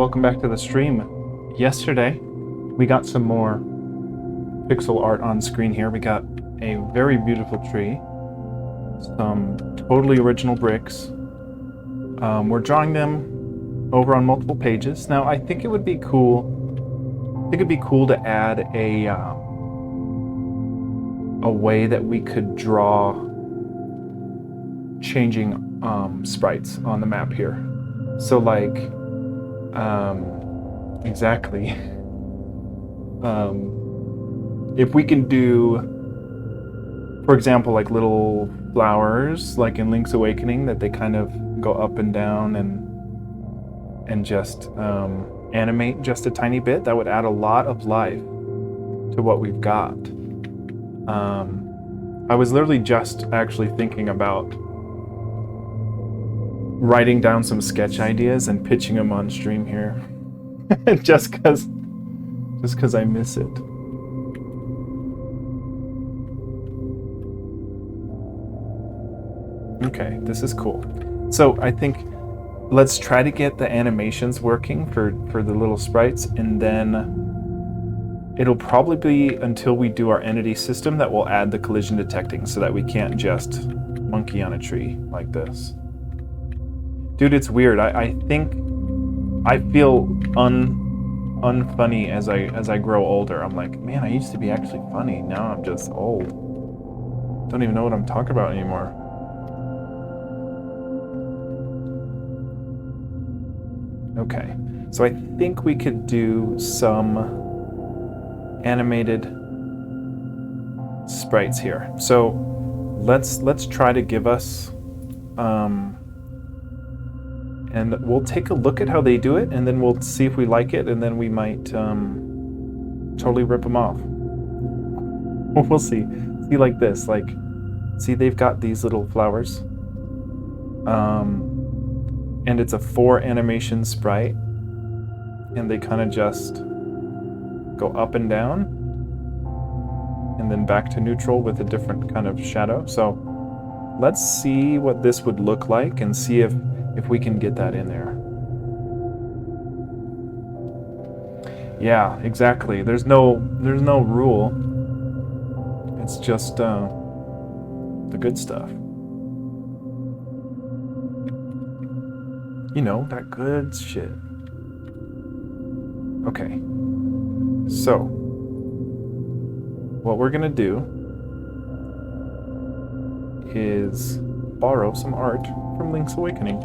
welcome back to the stream. Yesterday, we got some more pixel art on screen here. We got a very beautiful tree, some totally original bricks. We're drawing them over on multiple pages. Now, I think it would be cool. I think it'd be cool to add a way that we could draw changing sprites on the map here. So like, exactly. If we can do, for example, like little flowers, like in Link's Awakening, that they kind of go up and down and just animate just a tiny bit, that would add a lot of life to what we've got. I was literally just actually thinking about writing down some sketch ideas and pitching them on stream here. just because I miss it. Okay, this is cool. So I think let's try to get the animations working for the little sprites, and then it'll probably be until we do our entity system that we'll add the collision detecting so that we can't just monkey on a tree like this. Dude, it's weird. I think I feel unfunny as I grow older. I'm like, man, I used to be actually funny. Now I'm just old. Don't even know what I'm talking about anymore. Okay, so I think we could do some animated sprites here. So let's try to give us and we'll take a look at how they do it, and then we'll see if we like it, and then we might totally rip them off. We'll see. See, like this, like, see, they've got these little flowers, and it's a 4 animation sprite, and they kind of just go up and down, and then back to neutral with a different kind of shadow. So let's see what this would look like and see if we can get that in there. Yeah, exactly. There's no rule. It's just the good stuff. You know, that good shit. Okay. So, what we're gonna do is borrow some art from Link's Awakening.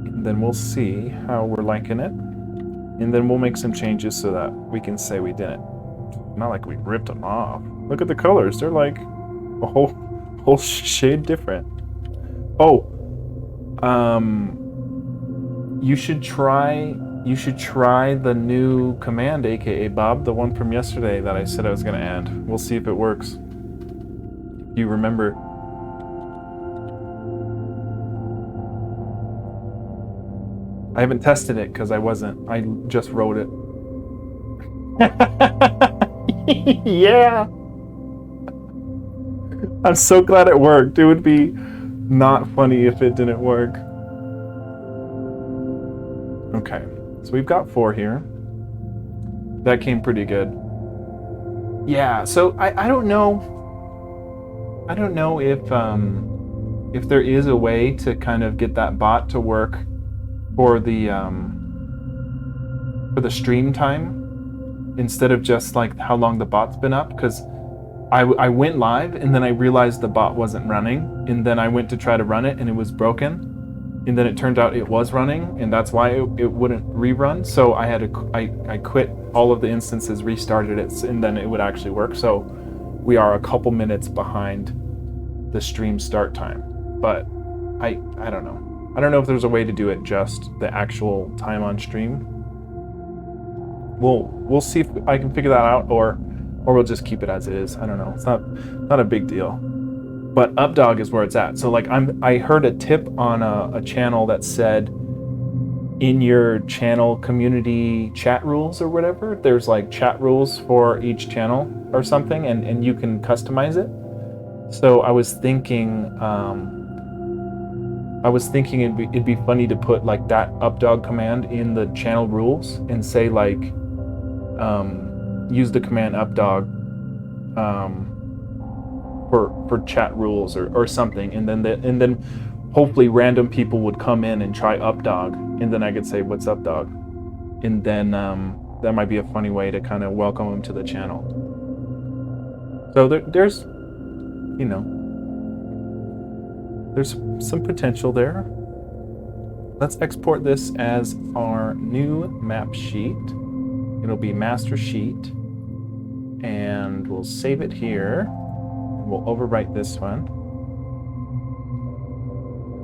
And then we'll see how we're liking it, and then we'll make some changes so that we can say we didn't. Not like we ripped them off. Look at the colors; they're like a whole shade different. Oh, you should try the new command, aka Bob, the one from yesterday that I said I was gonna add. We'll see if it works. You remember? I haven't tested it because I just wrote it. Yeah! I'm so glad it worked. It would be not funny if it didn't work. Okay, so we've got 4 here. That came pretty good. Yeah, so I don't know. I don't know if there is a way to kind of get that bot to work for the stream time instead of just like how long the bot's been up, because I went live and then I realized the bot wasn't running, and then I went to try to run it and it was broken, and then it turned out it was running, and that's why it wouldn't rerun. So I had to I quit all of the instances, restarted it, and then it would actually work. So we are a couple minutes behind the stream start time, but I don't know. I don't know if there's a way to do it just the actual time on stream. We'll see if I can figure that out, or we'll just keep it as it is. I don't know. It's not a big deal. But Updog is where it's at. So like I heard a tip on a channel that said in your channel community chat rules or whatever, there's like chat rules for each channel or something, and you can customize it. So I was thinking I was thinking it'd be funny to put like that updog command in the channel rules and say like, use the command updog for chat rules or something, and then hopefully random people would come in and try updog, and then I could say what's up dog, and then that might be a funny way to kind of welcome them to the channel. So there's, you know, there's some potential there. Let's export this as our new map sheet. It'll be master sheet, and we'll save it here. We'll overwrite this one.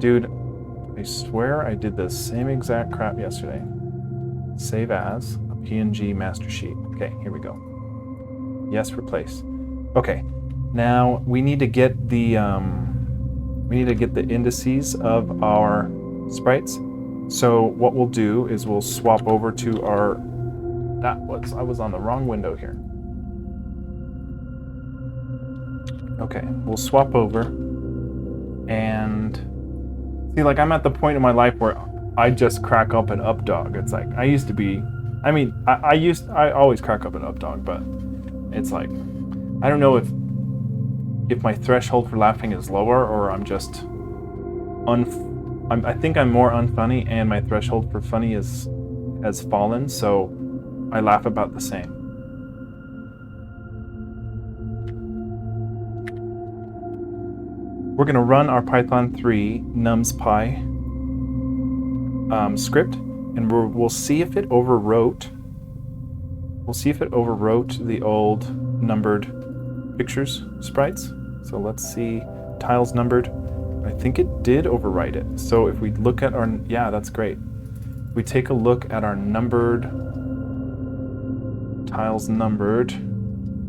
Dude, I swear I did the same exact crap yesterday. Save as a PNG master sheet. Okay, here we go. Yes, replace. Okay, now we need to get the indices of our sprites. So what we'll do is we'll swap over to our. I was on the wrong window here. Okay, we'll swap over, and see, like, I'm at the point in my life where I just crack up an updog. It's like I used to be. I mean, I always crack up an updog, but it's like I don't know if my threshold for laughing is lower or I'm just I think I'm more unfunny, and my threshold for funny has fallen, so I laugh about the same. We're going to run our Python 3 numspy script, and we'll see if it overwrote. We'll see if it overwrote the old numbered pictures sprites. So let's see, tiles numbered. I think it did overwrite it. So if we look at our, yeah, that's great. If we take a look at our numbered, tiles numbered,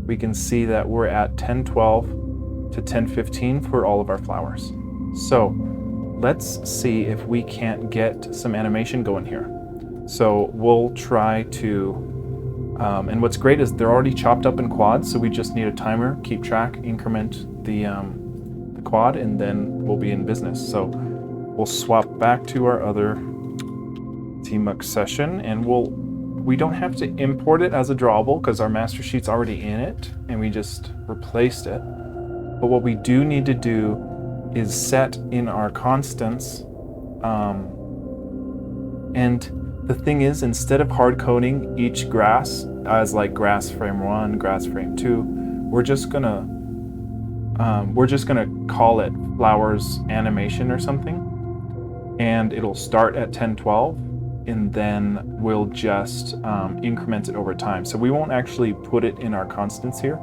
we can see that we're at 1012 to 1015 for all of our flowers. So let's see if we can't get some animation going here. So we'll try to, and what's great is they're already chopped up in quads, so we just need a timer, keep track, increment the quad, and then we'll be in business. So we'll swap back to our other tmux session, and we don't have to import it as a drawable because our master sheet's already in it, and we just replaced it. But what we do need to do is set in our constants. And the thing is, instead of hard coding each grass as like grass frame 1, grass frame 2, we're just gonna call it flowers animation or something, and it'll start at 1012, and then we'll just increment it over time. So we won't actually put it in our constants here.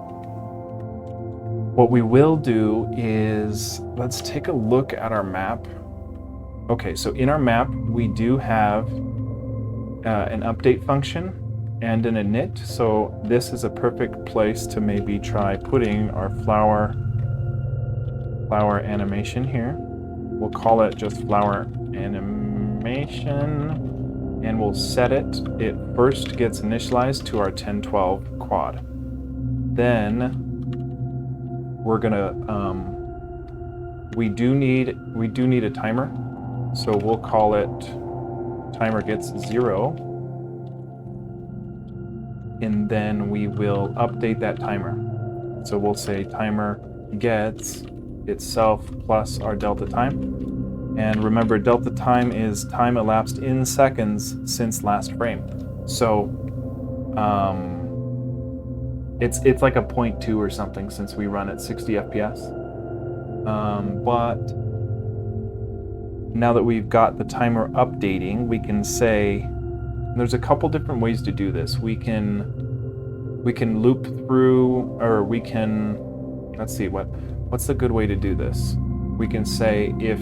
What we will do is, let's take a look at our map. Okay, so in our map, we do have an update function and an init. So this is a perfect place to maybe try putting our flower animation here. We'll call it just flower animation, and we'll set it. It first gets initialized to our 1012 quad. Then we're gonna we do need a timer, so we'll call it timer gets 0, and then we will update that timer. So we'll say timer gets itself plus our delta time, and remember, delta time is time elapsed in seconds since last frame. So it's like a 0.2 or something since we run at 60 FPS. But now that we've got the timer updating, we can say, there's a couple different ways to do this. We can loop through, or we can, let's see, what's the good way to do this? We can say if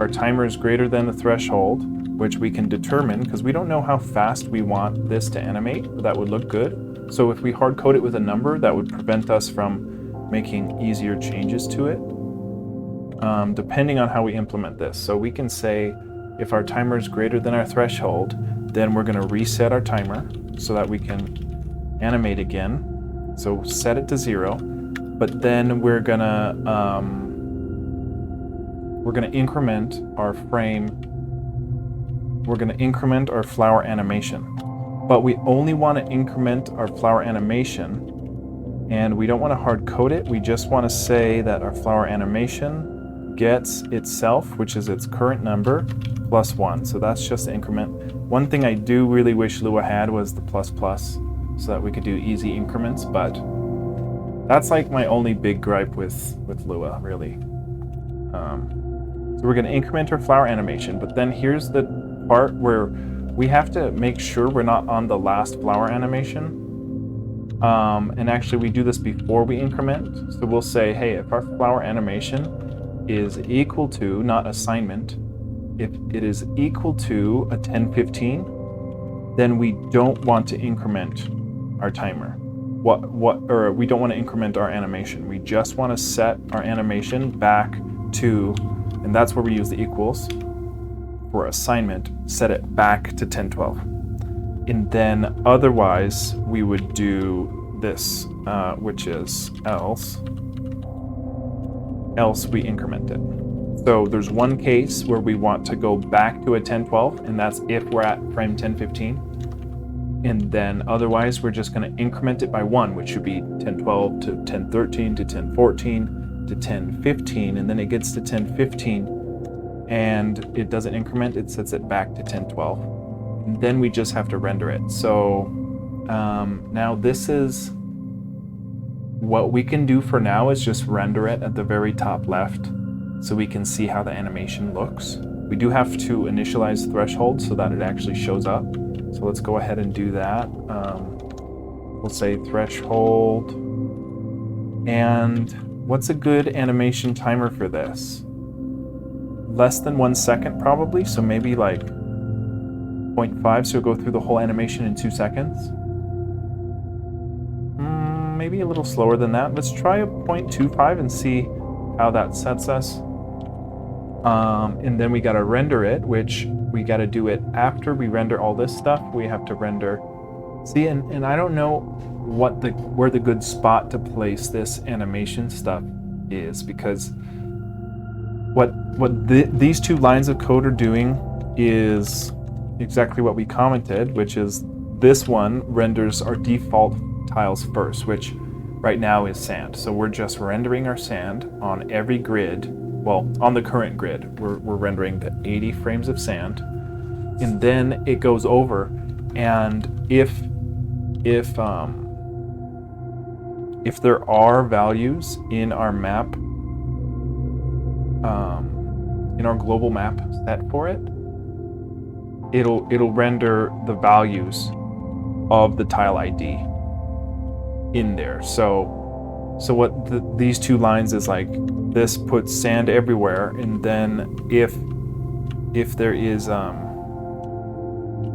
our timer is greater than the threshold, which we can determine because we don't know how fast we want this to animate, but that would look good. So if we hard code it with a number, that would prevent us from making easier changes to it, depending on how we implement this. So we can say if our timer is greater than our threshold, then we're going to reset our timer so that we can animate again. So set it to 0, but then we're gonna we're going to increment our frame. We're going to increment our flower animation, but we only want to increment our flower animation, and we don't want to hard code it. We just want to say that our flower animation gets itself, which is its current number, +1. So that's just the increment. One thing I do really wish Lua had was the ++, so that we could do easy increments, but that's like my only big gripe with Lua, really. So we're going to increment our flower animation, but then here's the part where we have to make sure we're not on the last flower animation. And actually we do this before we increment. So we'll say, hey, if our flower animation is equal to, not assignment, if it is equal to a 1015, then we don't want to increment our timer. Or we don't want to increment our animation. We just want to set our animation back to, and that's where we use the equals for assignment, set it back to 1012. And then otherwise we would do this, which is else we increment it. So there's one case where we want to go back to a 1012, and that's if we're at frame 1015. And then otherwise we're just going to increment it by 1, which should be 1012 to 1013 to 1014 to 1015, and then it gets to 1015 and it doesn't increment, it sets it back to 1012. And then we just have to render it. So now this is what we can do for now, is just render it at the very top left so we can see how the animation looks. We do have to initialize threshold so that it actually shows up. So let's go ahead and do that. We'll say threshold. And what's a good animation timer for this? Less than 1 second probably, so maybe like 0.5, so go through the whole animation in 2 seconds. Maybe a little slower than that. Let's try a 0.25 and see how that sets us. And then we gotta render it, which we gotta do it after we render all this stuff. We have to render. See, and I don't know where the good spot to place this animation stuff is, because these two lines of code are doing is exactly what we commented, which is this one renders our default tiles first, which right now is sand. So we're just rendering our sand on every grid. Well, on the current grid, we're rendering the 80 frames of sand, and then it goes over, and if there are values in our map, in our global map set for it, it'll render the values of the tile ID in there. So what these two lines is like, this puts sand everywhere, and then if there is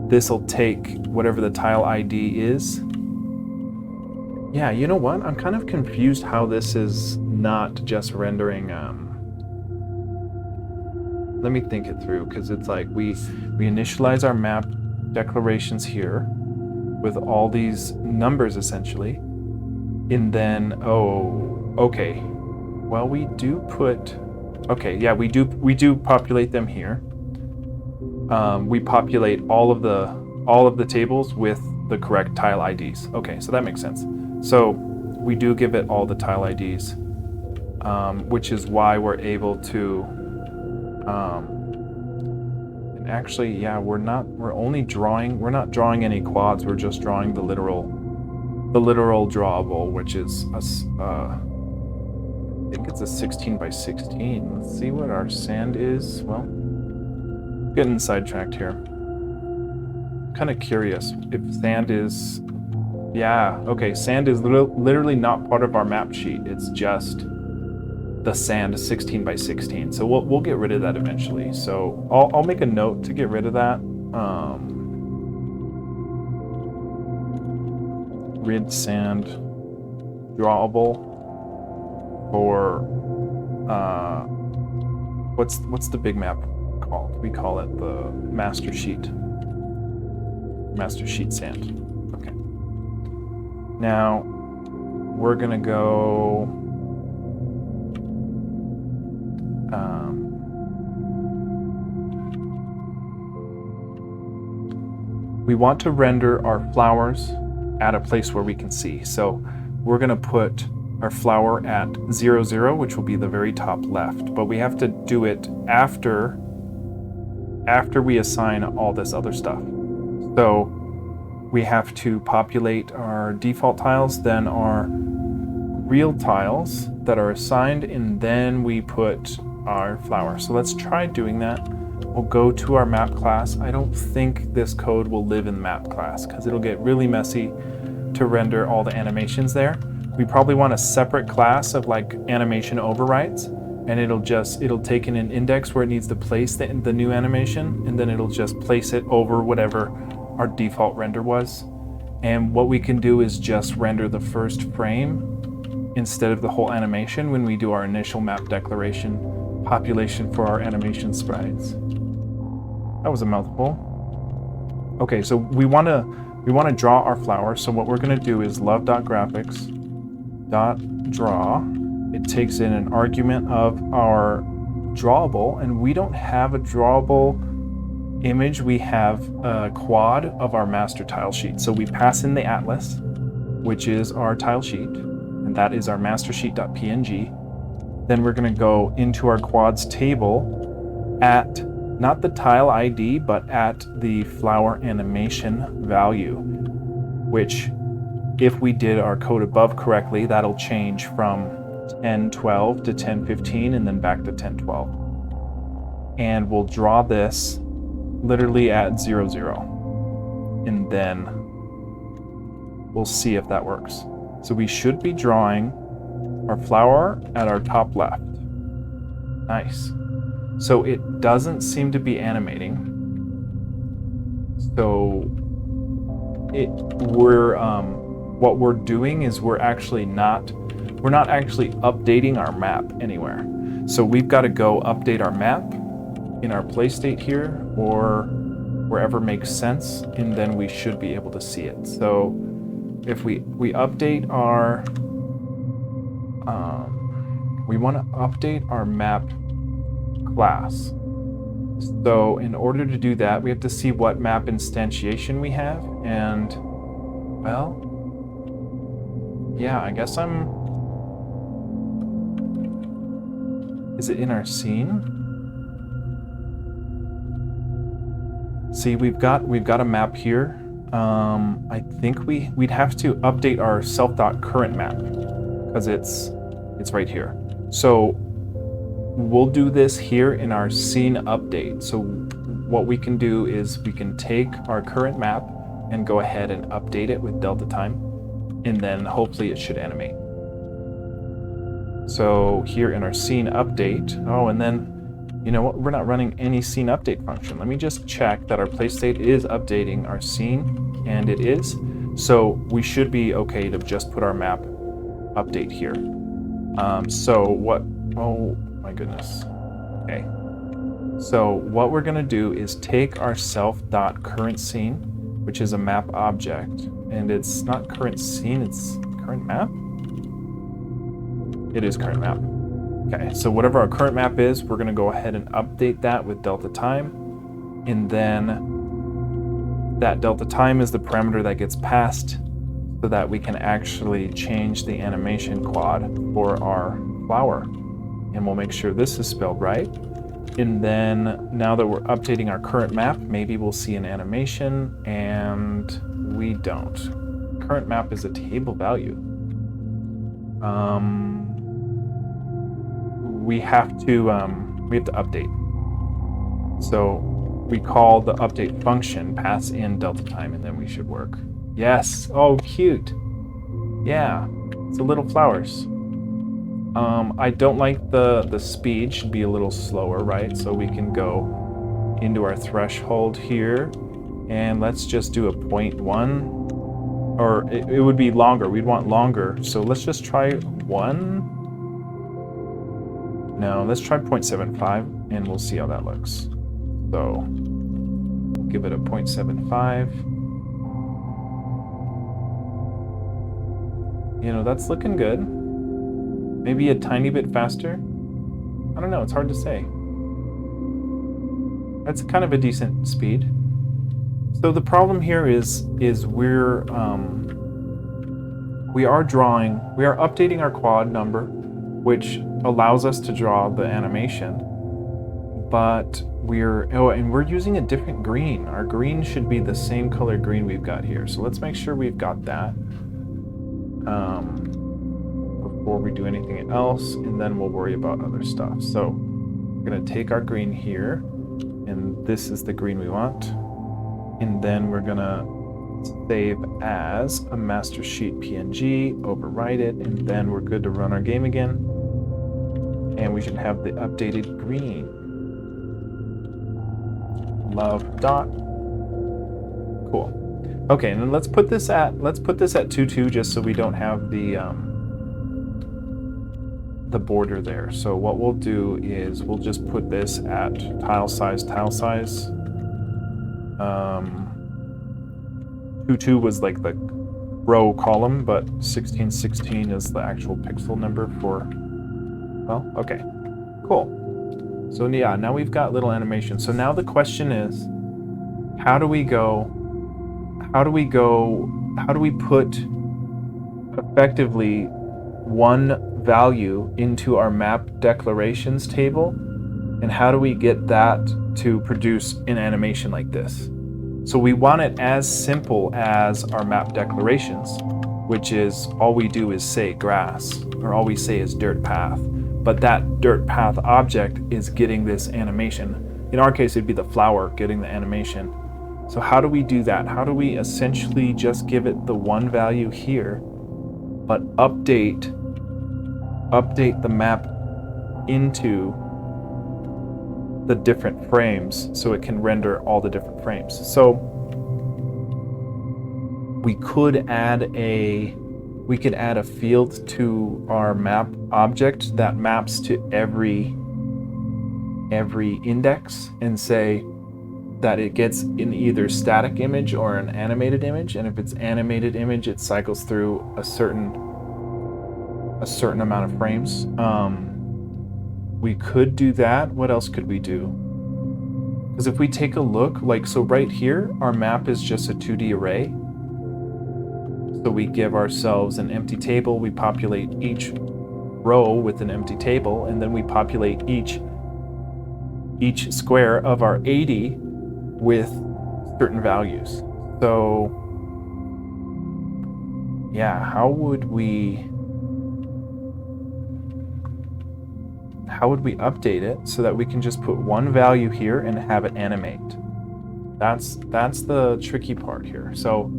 this'll take whatever the tile ID is. Yeah, you know what? I'm kind of confused how this is not just rendering. Let me think it through, because it's like we initialize our map declarations here with all these numbers essentially, and then okay. Well, we do put. Okay, yeah, we do populate them here. We populate all of the tables with the correct tile IDs. Okay, so that makes sense. So we do give it all the tile IDs, which is why we're able to. And actually, yeah, we're not drawing any quads. We're just drawing the literal drawable, which is I think it's a 16 by 16. Let's see what our sand is. Well, getting sidetracked here. Kind of curious if sand is. Yeah, okay, sand is literally not part of our map sheet. It's just the sand 16 by 16. So we'll get rid of that eventually. So I'll make a note to get rid of that. Grid sand drawable for what's the big map called? We call it the master sheet sand. Okay. Now we're gonna go we want to render our flowers at a place where we can see. So we're going to put our flower at 0, 0, which will be the very top left. But we have to do it after we assign all this other stuff. So we have to populate our default tiles, then our real tiles that are assigned, and then we put our flower. So let's try doing that. We'll go to our map class. I don't think this code will live in the map class because it'll get really messy to render all the animations there. We probably want a separate class of like animation overrides, and it'll take in an index where it needs to place the new animation, and then it'll just place it over whatever our default render was. And what we can do is just render the first frame instead of the whole animation when we do our initial map declaration population for our animation sprites. That was a mouthful. Okay, so we want to draw our flower. So what we're going to do is love.graphics.draw. It takes in an argument of our drawable, and we don't have a drawable image. We have a quad of our master tile sheet. So we pass in the atlas, which is our tile sheet, and that is our master sheet.png. Then we're going to go into our quads table at not the tile ID, but at the flower animation value, which if we did our code above correctly, that'll change from 1012 to 1015 and then back to 1012. And we'll draw this literally at 0, 0. And then we'll see if that works. So we should be drawing our flower at our top left. Nice. So it doesn't seem to be animating. So what we're doing is we're not actually updating our map anywhere. So we've got to go update our map in our play state here or wherever makes sense, and then we should be able to see it. So if we update our we want to update our map class. So in order to do that, we have to see what map instantiation we have, and well, yeah, I guess is it in our scene? See, we've got a map here. I think we'd have to update our self.current map because it's right here. So we'll do this here in our scene update. So what we can do is we can take our current map and go ahead and update it with delta time, and then hopefully it should animate. So here in our scene update, and then, you know what, we're not running any scene update function. Let me just check that our play state is updating our scene, and it is. So we should be okay to just put our map update here. So what, oh my goodness. Okay. So what we're gonna do is take our self.current scene, which is a map object, and it's not current scene, it's current map? It is current map. Okay, so whatever our current map is, we're gonna go ahead and update that with delta time, and then that delta time is the parameter that gets passed so that we can actually change the animation quad for our flower. And we'll make sure this is spelled right. And then now that we're updating our current map, maybe we'll see an animation, and we don't. Current map is a table value. We have to update. So we call the update function, pass in delta time, and then we should work. Yes. Oh, cute. Yeah. It's the little flowers. I don't like the speed, should be a little slower, right? So we can go into our threshold here, and let's just do a 0.1, or it would be longer. We'd want longer. So let's just try 1. No, let's try 0.75, and we'll see how that looks. So we'll give it a 0.75. You know, that's looking good. Maybe a tiny bit faster. I don't know, it's hard to say. That's kind of a decent speed. So the problem here is we are updating our quad number, which allows us to draw the animation, but we're using a different green. Our green should be the same color green we've got here. So let's make sure we've got that before we do anything else, and then we'll worry about other stuff. So we're gonna take our green here, and this is the green we want. And then we're gonna save as a master sheet PNG, overwrite it, and then we're good to run our game again. And we should have the updated green. Love dot. Cool. Okay, and then let's put this at 2-2 just so we don't have the border there. So what we'll do is we'll just put this at tile size. 2-2 was like the row column, but 1616 is the actual pixel number for, well, okay, cool. So yeah, now we've got little animation. So now the question is, how do we put effectively one value into our map declarations table, and how do we get that to produce an animation like this? So we want it as simple as our map declarations, which is all we do is say grass, or all we say is dirt path. But that dirt path object is getting this animation. In our case, it'd be the flower getting the animation. So how do we do that? How do we essentially just give it the one value here, but update the map into the different frames so it can render all the different frames? So we could add a field to our map object that maps to every index and say that it gets in either static image or an animated image, and if it's animated image, it cycles through a certain amount of frames. We could do that. What else could we do? Because if we take a look, like, so right here, our map is just a 2D array. So we give ourselves an empty table, we populate each row with an empty table, and then we populate each square of our 80 with certain values. So yeah, how would we update it so that we can just put one value here and have it animate? That's the tricky part here. So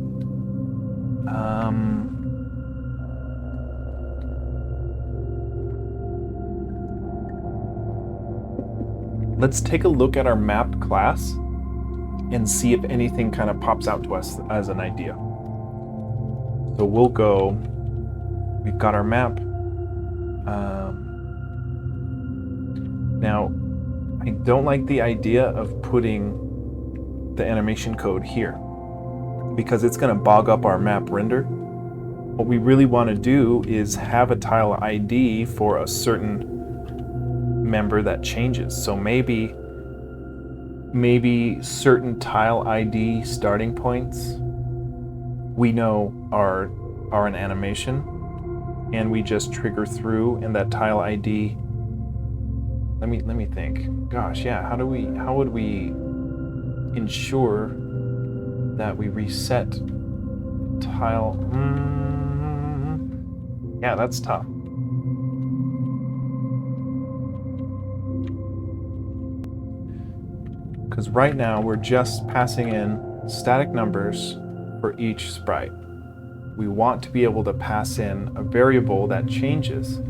let's take a look at our map class and see if anything kind of pops out to us as an idea. So we'll go, we've got our map. Now, I don't like the idea of putting the animation code here because it's going to bog up our map render. What we really want to do is have a tile ID for a certain member that changes. So maybe certain tile ID starting points we know are an animation, and we just trigger through, and that tile ID. Let me think. Gosh, yeah. How would we ensure that we reset tile? Yeah, that's tough. Because right now we're just passing in static numbers for each sprite. We want to be able to pass in a variable that changes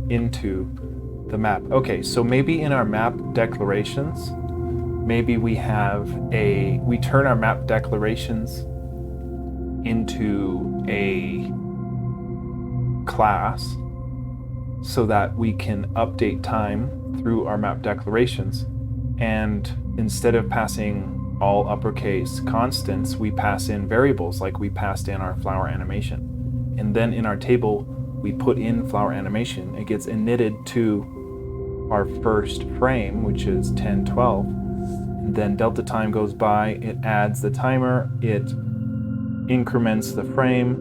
into the map. Okay, so maybe in our map declarations, maybe we turn our map declarations into a class so that we can update time through our map declarations. And instead of passing all uppercase constants, we pass in variables like we passed in our flower animation. And then in our table, we put in flower animation. It gets initted to our first frame, which is 1012. then delta time goes by, it adds the timer, it increments the frame,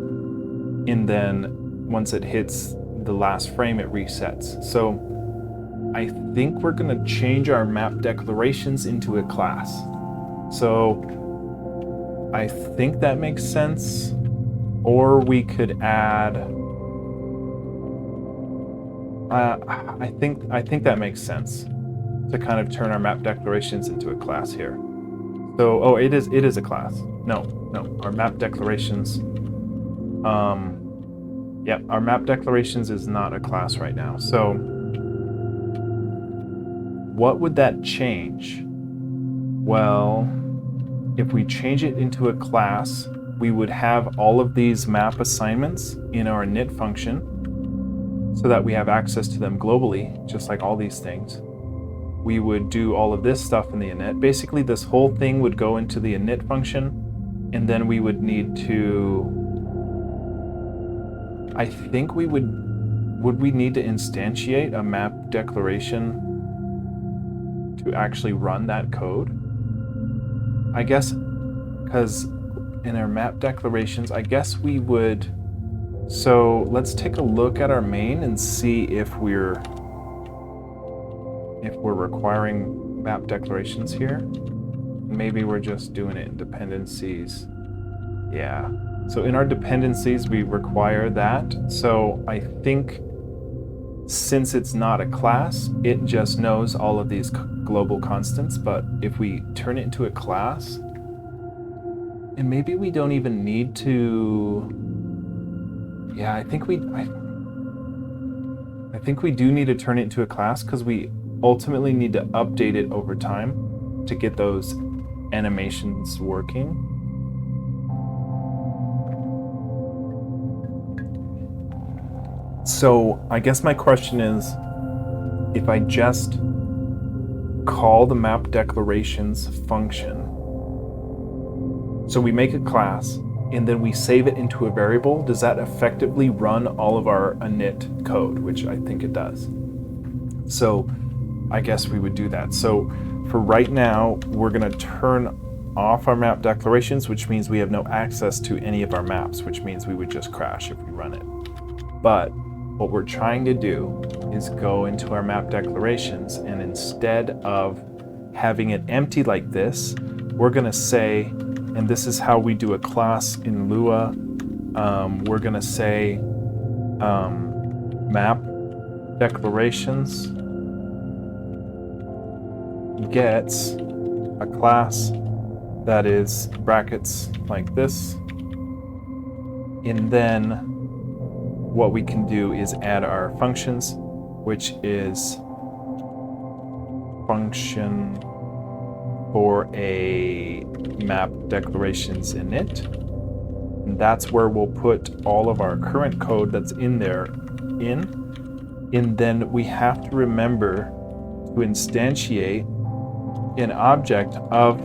and then once it hits the last frame, it resets. So I think we're gonna change our map declarations into a class. So I think that makes sense. Or we could add, I think that makes sense to kind of turn our map declarations into a class here. So, oh, it is a class. No, our map declarations, yeah, our map declarations is not a class right now. So what would that change? Well, if we change it into a class, we would have all of these map assignments in our init function so that we have access to them globally, just like all these things. We would do all of this stuff in the init. Basically, this whole thing would go into the init function, and then we would need to, I think we would we need to instantiate a map declaration to actually run that code? I guess, because in our map declarations, I guess we would, so let's take a look at our main and see if we're requiring map declarations here. Maybe we're just doing it in dependencies. Yeah, so in our dependencies, we require that. So I think since it's not a class, it just knows all of these global constants, but if we turn it into a class, and maybe we don't even need to, yeah, I think we do need to turn it into a class because we ultimately need to update it over time to get those animations working. So I guess my question is, if I just call the map declarations function, so we make a class and then we save it into a variable, does that effectively run all of our init code, which I think it does. So I guess we would do that. So for right now, we're gonna turn off our map declarations, which means we have no access to any of our maps, which means we would just crash if we run it. But what we're trying to do is go into our map declarations, and instead of having it empty like this, we're gonna say, and this is how we do a class in Lua, we're gonna say map declarations gets a class that is brackets like this, and then what we can do is add our functions, which is function for a map declarations init. And that's where we'll put all of our current code that's in there in. And then we have to remember to instantiate an object of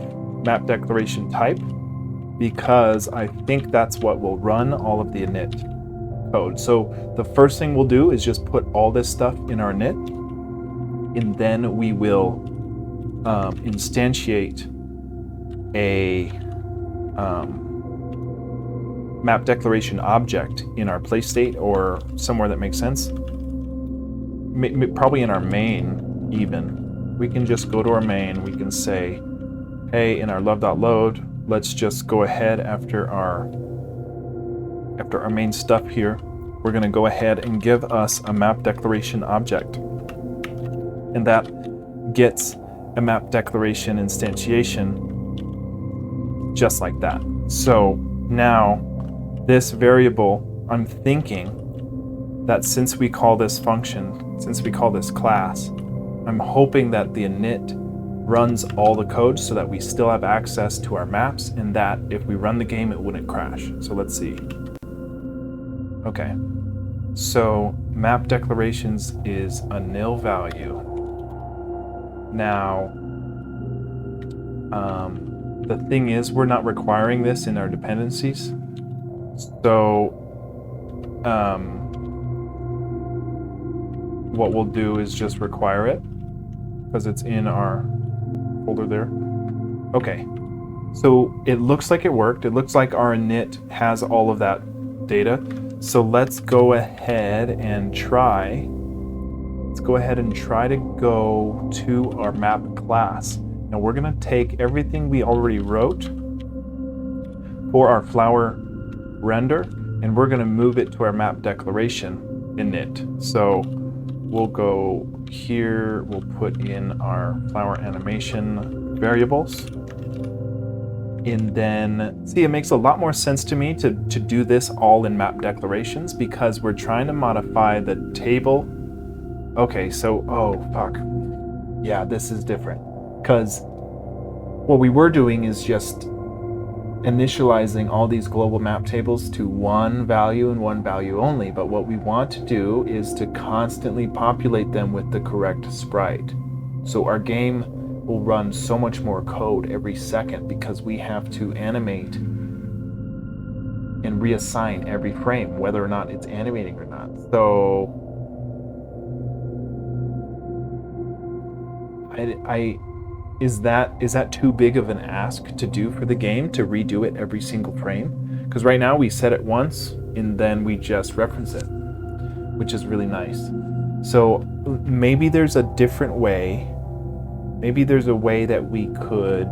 map declaration type, because I think that's what will run all of the init code. So the first thing we'll do is just put all this stuff in our init, and then we will instantiate a map declaration object in our play state or somewhere that makes sense. Probably in our main even. We can just go to our main, we can say, hey, in our love.load, let's just go ahead after our main stuff here, we're going to go ahead and give us a map declaration object. And that gets a map declaration instantiation just like that. So now this variable, I'm thinking that since we call this function, since we call this class, I'm hoping that the init runs all the code so that we still have access to our maps, and that if we run the game, it wouldn't crash. So let's see. Okay, so map declarations is a nil value. Now, the thing is, we're not requiring this in our dependencies. So, what we'll do is just require it, because it's in our folder there. Okay, so it looks like it worked. It looks like our init has all of that data. So let's go ahead and try. Let's go ahead and try to go to our map class. Now we're going to take everything we already wrote for our flower render, and we're going to move it to our map declaration init. So we'll go here, we'll put in our flower animation variables. And then, see, it makes a lot more sense to me to do this all in map declarations because we're trying to modify the table. Okay, so, oh, fuck. Yeah, this is different. Because what we were doing is just initializing all these global map tables to one value and one value only. But what we want to do is to constantly populate them with the correct sprite. So our game will run so much more code every second because we have to animate and reassign every frame, whether or not it's animating or not. So is that too big of an ask to do for the game to redo it every single frame? Because right now we set it once and then we just reference it, which is really nice. So maybe there's a different way. Maybe there's a way that we could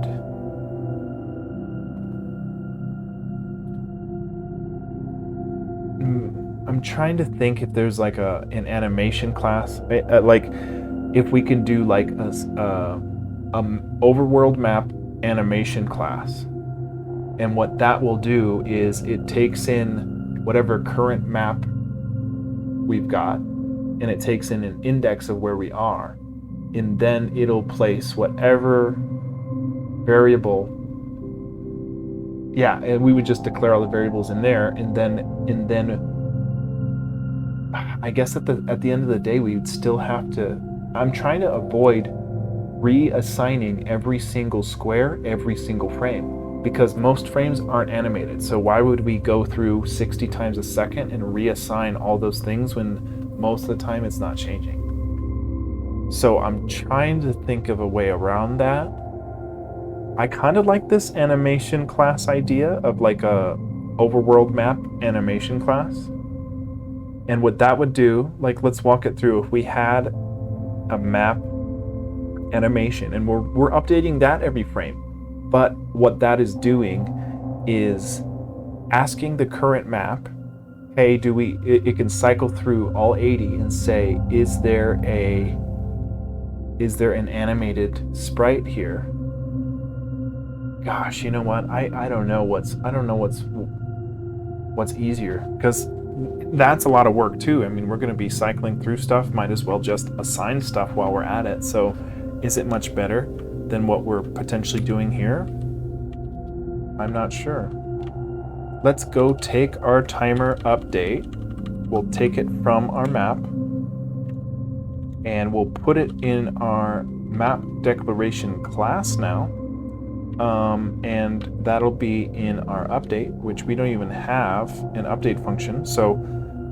I'm trying to think if there's like an animation class, like if we can do like a overworld map animation class. And what that will do is it takes in whatever current map we've got, and it takes in an index of where we are, and then it'll place whatever variable. Yeah, and we would just declare all the variables in there, and then I guess at the end of the day, we would still have to. I'm trying to avoid reassigning every single square, every single frame, because most frames aren't animated. So why would we go through 60 times a second and reassign all those things when most of the time it's not changing? So I'm trying to think of a way around that. I kind of like this animation class idea of like a overworld map animation class. And what that would do, like, let's walk it through. If we had a map animation, and we're updating that every frame, but what that is doing is asking the current map, hey, it can cycle through all 80 and say, is there an animated sprite here? Gosh, you know what? I don't know what's easier, because that's a lot of work too. I mean, we're going to be cycling through stuff. Might as well just assign stuff while we're at it. So is it much better than what we're potentially doing here? I'm not sure. Let's go take our timer update. We'll take it from our map and we'll put it in our map declaration class now. And that'll be in our update, which we don't even have an update function. So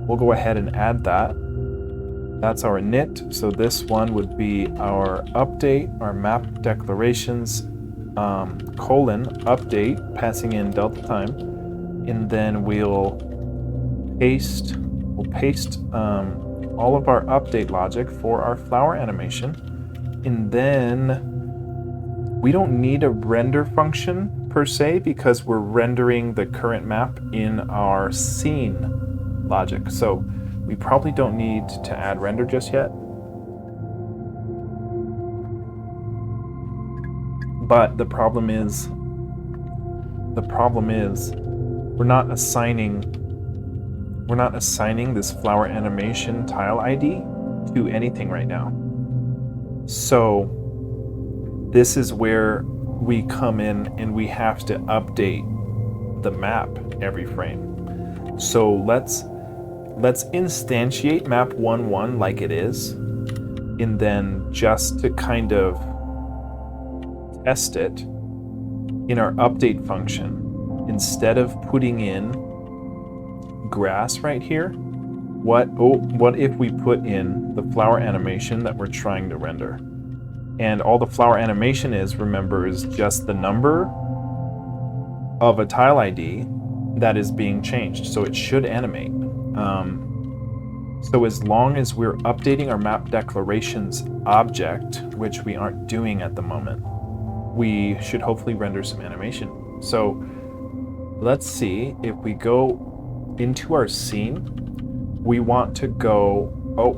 we'll go ahead and add that. That's our init. So this one would be our update, our map declarations, colon update, passing in delta time. And then we'll paste all of our update logic for our flower animation. And then we don't need a render function per se because we're rendering the current map in our scene logic. So we probably don't need to add render just yet. But the problem is we're not assigning this flower animation tile ID to anything right now. So this is where we come in and we have to update the map every frame. So let's instantiate map 1.1 like it is, and then just to kind of test it in our update function, instead of putting in grass right here, what if we put in the flower animation that we're trying to render? And all the flower animation is, remember, is just the number of a tile ID that is being changed. So it should animate. So as long as we're updating our map declarations object, which we aren't doing at the moment, we should hopefully render some animation. So let's see if we go into our scene, we want to go,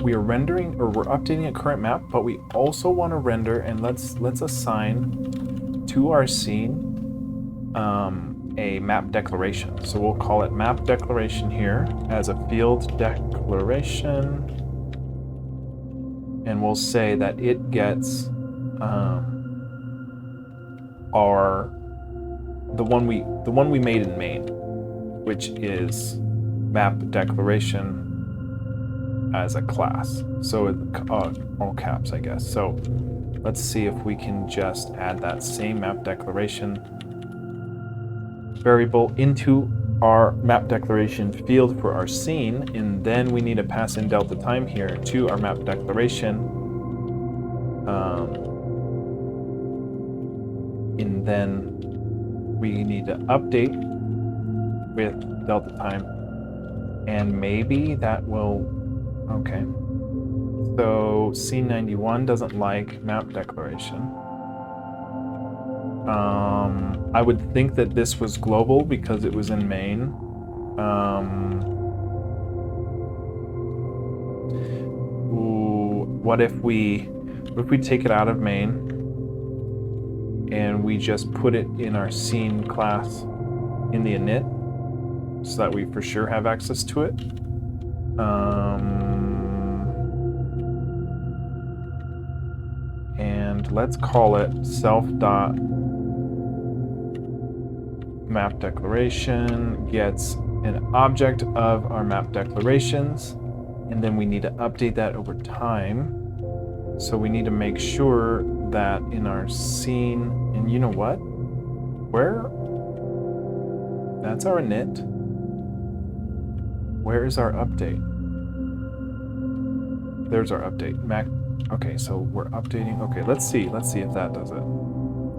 we are rendering, or we're updating a current map, but we also want to render, and let's assign to our scene a map declaration. So we'll call it map declaration here as a field declaration, and we'll say that it gets the one we made in main, which is map declaration as a class. So all caps, I guess. So let's see if we can just add that same map declaration variable into our map declaration field for our scene, and then we need to pass in delta time here to our map declaration, and then we need to update with delta time, and maybe that will, okay. So C91 doesn't like map declaration. I would think that this was global because it was in main. What if we take it out of main and we just put it in our scene class in the init so that we for sure have access to it? And let's call it self.map declaration gets an object of our map declarations, and then we need to update that over time. So we need to make sure that in our scene, and you know what? That's our init. Where is our update? There's our update. Okay, so we're updating. Okay, let's see if that does it.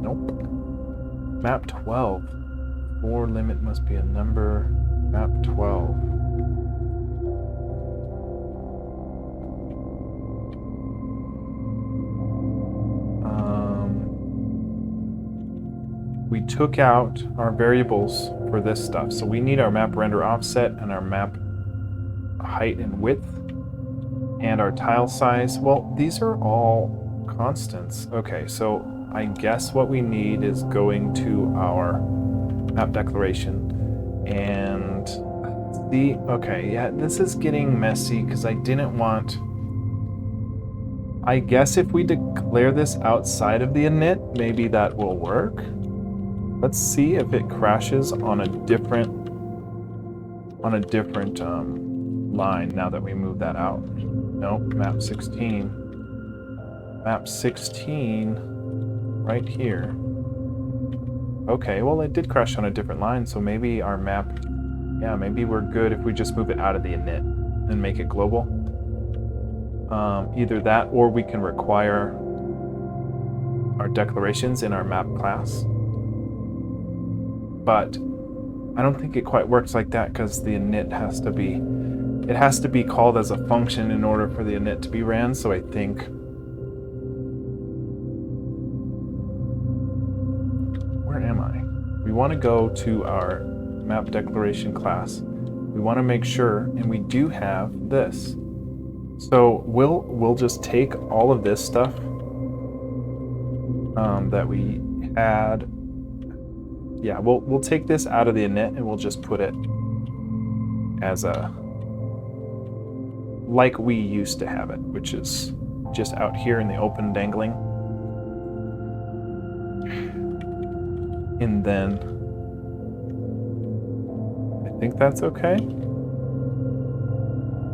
Nope. Map 12. For limit must be a number. Map 12. We took out our variables for this stuff. So we need our map render offset and our map height and width and our tile size. Well, these are all constants. Okay, so I guess what we need is going to our map declaration and okay, yeah, this is getting messy because I didn't want, I guess if we declare this outside of the init, maybe that will work. Let's see if it crashes on a different line now that we move that out. Nope, map 16. Map 16 right here. Okay, well it did crash on a different line, so maybe our map, yeah, maybe we're good if we just move it out of the init and make it global. Either that or we can require our declarations in our map class. But I don't think it quite works like that because the init has to be, it has to be called as a function in order for the init to be ran. So I think where am I? We want to go to our map declaration class. We want to make sure, and we do have this. So we'll just take all of this stuff that we had. Yeah, we'll take this out of the init and we'll just put it as a, like we used to have it, which is just out here in the open dangling. And then I think that's okay.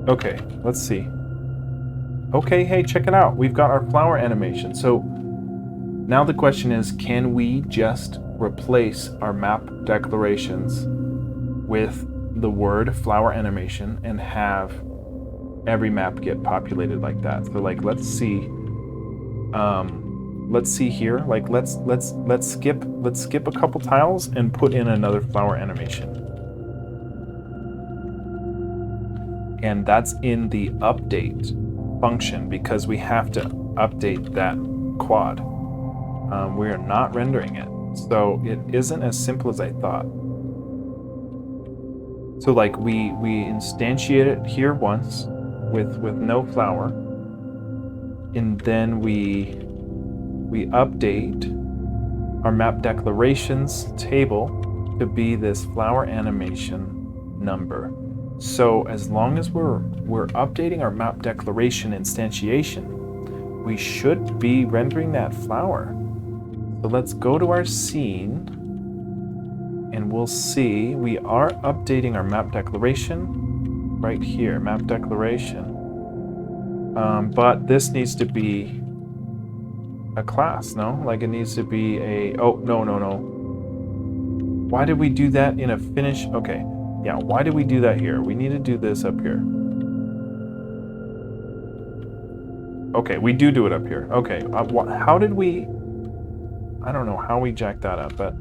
Okay, let's see. Okay, hey, check it out. We've got our flower animation. So now the question is, can we just replace our map declarations with the word flower animation and have every map get populated like that? So like, let's see. let's see here. Like let's skip a couple tiles and put in another flower animation. And that's in the update function because we have to update that quad. We are not rendering it, so it isn't as simple as I thought. So like we instantiate it here once with no flower, and then we update our map declarations table to be this flower animation number. So as long as we're updating our map declaration instantiation, we should be rendering that flower. So let's go to our scene and we'll see we are updating our map declaration right here, map declaration. But this needs to be a class, no? Like it needs to be a, oh, no. Why did we do that in a finish? Okay, yeah, why did we do that here? We need to do this up here. Okay, we do it up here. Okay, how did we, I don't know how we jacked that up, but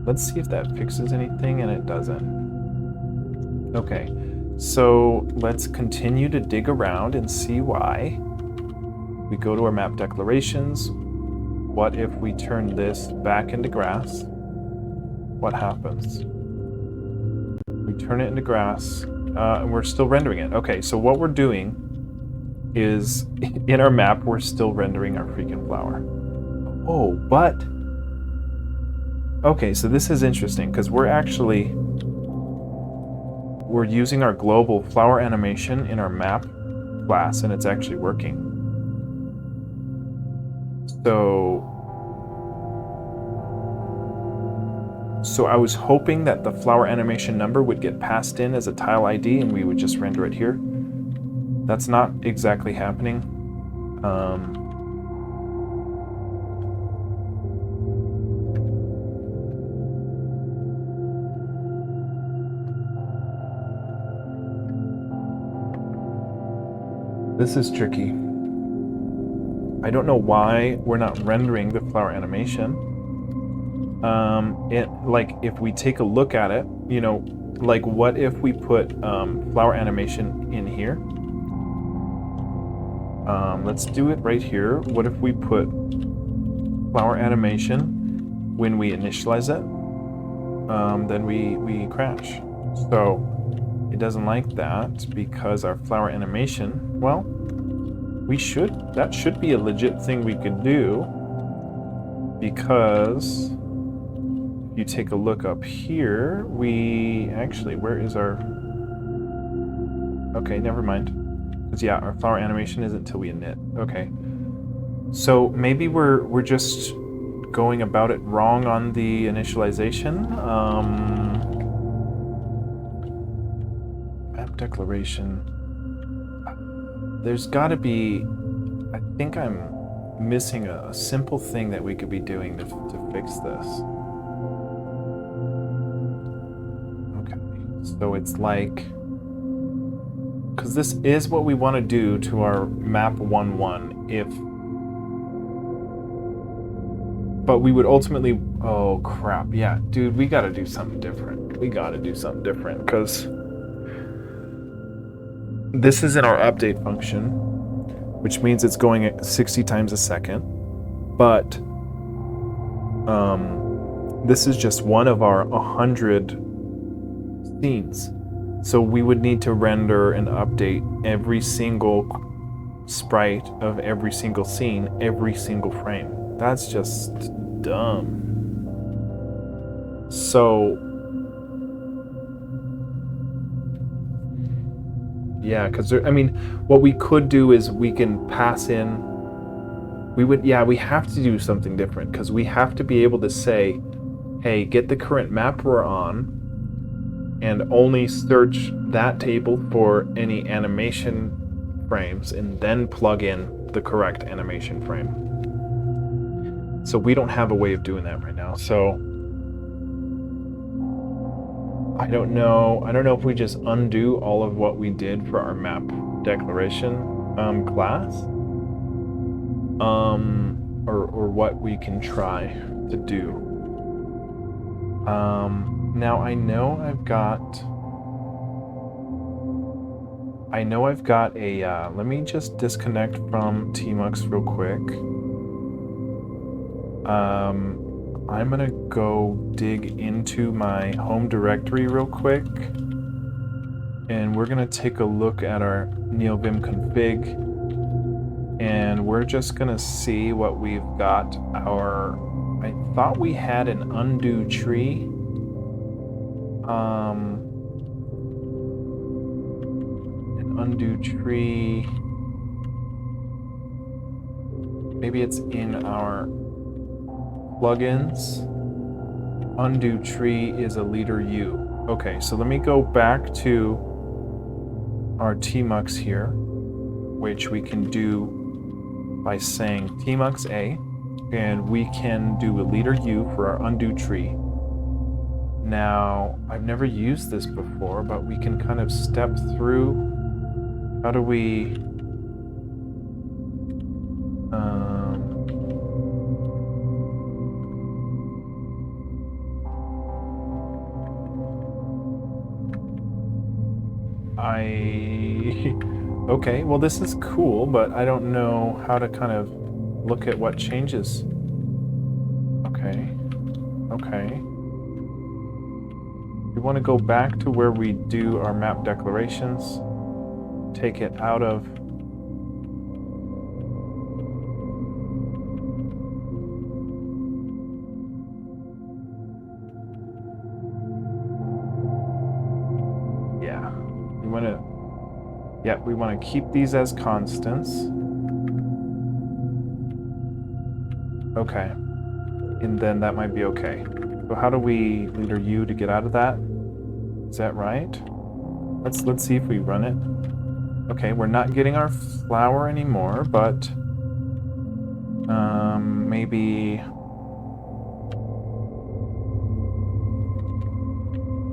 let's see if that fixes anything, and it doesn't. Okay, so let's continue to dig around and see why. We go to our map declarations. What if we turn this back into grass? What happens? We turn it into grass, and we're still rendering it. Okay, so what we're doing is, in our map, we're still rendering our freaking flower. Oh, but... Okay, so this is interesting, because we're using our global flower animation in our map class, and it's actually working. So I was hoping that the flower animation number would get passed in as a tile ID and we would just render it here. That's not exactly happening. This is tricky. I don't know why we're not rendering the flower animation. Like if we take a look at it, you know, like what if we put flower animation in here? Let's do it right here. What if we put flower animation when we initialize it? Then we crash. So it doesn't like that because our flower animation, well, that should be a legit thing we could do, because if you take a look up here, where is our, okay, never mind. Because yeah, our flower animation isn't until we init. Okay. So maybe we're just going about it wrong on the initialization. Map declaration. There's got to be, I think I'm missing a simple thing that we could be doing to fix this. Okay, so it's like, because this is what we want to do to our map 1.1 but we would ultimately, oh crap, yeah, dude, we got to do something different. We got to do something different, because this is in our update function, which means it's going at 60 times a second, but this is just one of our 100 scenes. So we would need to render and update every single sprite of every single scene, every single frame. That's just dumb. So yeah, because I mean, what we could do is we can pass in, we have to do something different, because we have to be able to say, hey, get the current map we're on and only search that table for any animation frames and then plug in the correct animation frame. So we don't have a way of doing that right now. So I don't know if we just undo all of what we did for our map declaration class, or what we can try to do. Now I know I've got a, let me just disconnect from Tmux real quick. I'm gonna go dig into my home directory real quick, and we're gonna take a look at our neovim config, and we're just gonna see what we've got. I thought we had an undo tree. An undo tree. Maybe it's in our plugins. Undo tree is a leader U. Okay, so let me go back to our tmux here, which we can do by saying tmux A, and we can do a leader U for our undo tree. Now, I've never used this before, but we can kind of step through. How do we... Okay, well this is cool, but I don't know how to kind of look at what changes. Okay. We want to go back to where we do our map declarations, take it out of we want to keep these as constants. Okay. And then that might be okay. So how do we leader U to get out of that? Is that right? Let's see if we run it. Okay, we're not getting our flower anymore, but maybe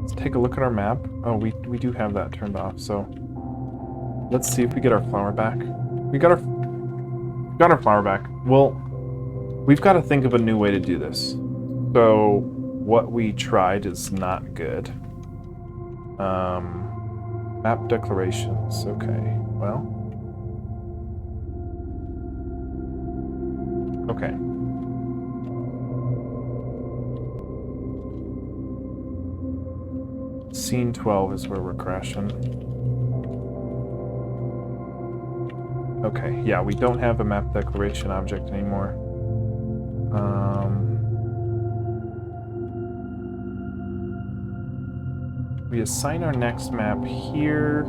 let's take a look at our map. Oh, we do have that turned off, so let's see if we get our flower back. We got our flower back. Well, we've got to think of a new way to do this. So what we tried is not good. Map declarations. Okay. Well. Okay. Scene 12 is where we're crashing. Okay, yeah, we don't have a map declaration object anymore. We assign our next map here.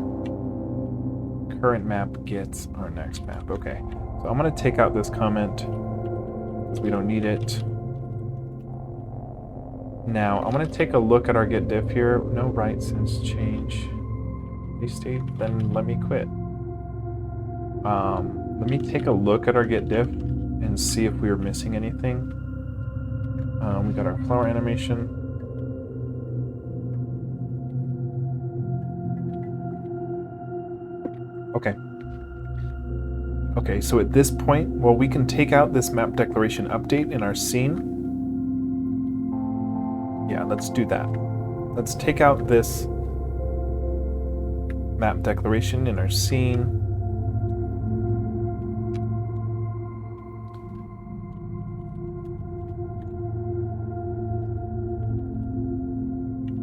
Current map gets our next map. Okay, so I'm going to take out this comment because we don't need it. Now, I'm going to take a look at our get diff here. No right since change. Restate, then let me quit. Let me take a look at our get diff and see if we are missing anything. We got our flower animation. Okay, so at this point, well, we can take out this map declaration update in our scene. Yeah, let's do that. Let's take out this map declaration in our scene.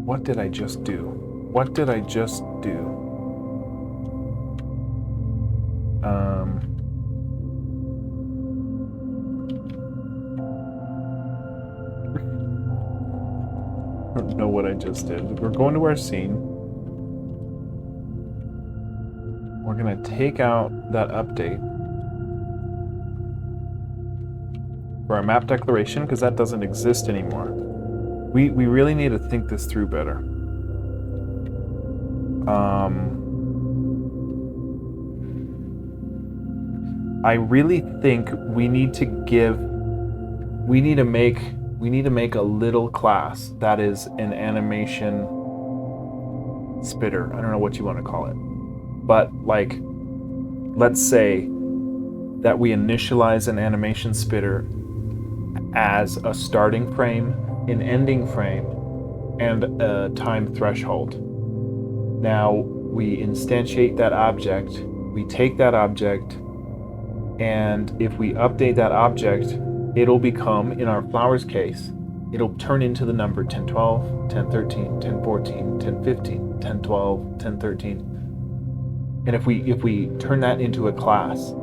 What did I just do? What did I just do? I don't know what I just did. We're going to our scene. We're going to take out that update for our map declaration because that doesn't exist anymore. We really need to think this through better. I really think we need to make a little class that is an animation spitter. I don't know what you want to call it. But like, let's say that we initialize an animation spitter as a starting frame, an ending frame, and a time threshold. Now we instantiate that object, we take that object, and if we update that object, it'll become, in our flowers case, it'll turn into the number 1012, 1013, 1014, 1015, 1012, 1013. And if we turn that into a class,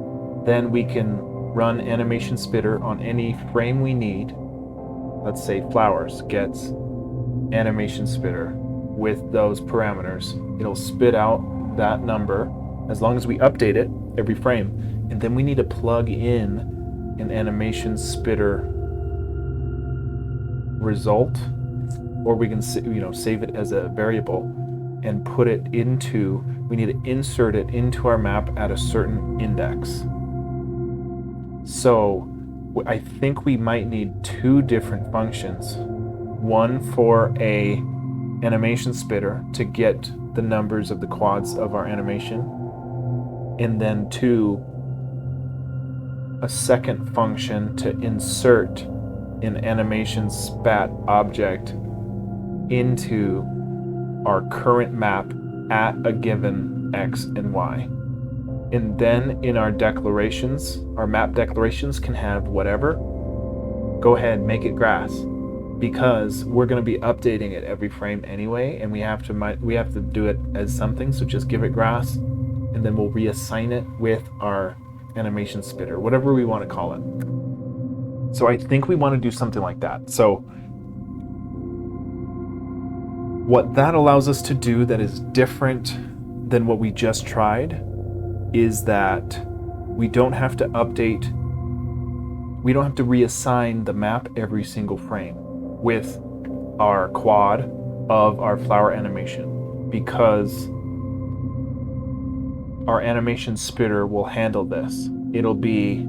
then we can run animation spitter on any frame we need. Let's say flowers gets animation spitter with those parameters. It'll spit out that number as long as we update it every frame. And then we need to plug in an animation spitter result, or we can save it as a variable and put it into, we need to insert it into our map at a certain index. So I think we might need two different functions. One for a animation spitter to get the numbers of the quads of our animation, and then two, a second function to insert an animation spat object into our current map at a given X and Y. And then in our declarations, our map declarations can have whatever. Go ahead, make it grass, because we're going to be updating it every frame anyway, and we have to do it as something. So just give it grass, and then we'll reassign it with our animation spitter, whatever we want to call it. So I think we want to do something like that. So what that allows us to do that is different than what we just tried is that we don't have to update, we don't have to reassign the map every single frame with our quad of our flower animation, because our animation spitter will handle this. It'll be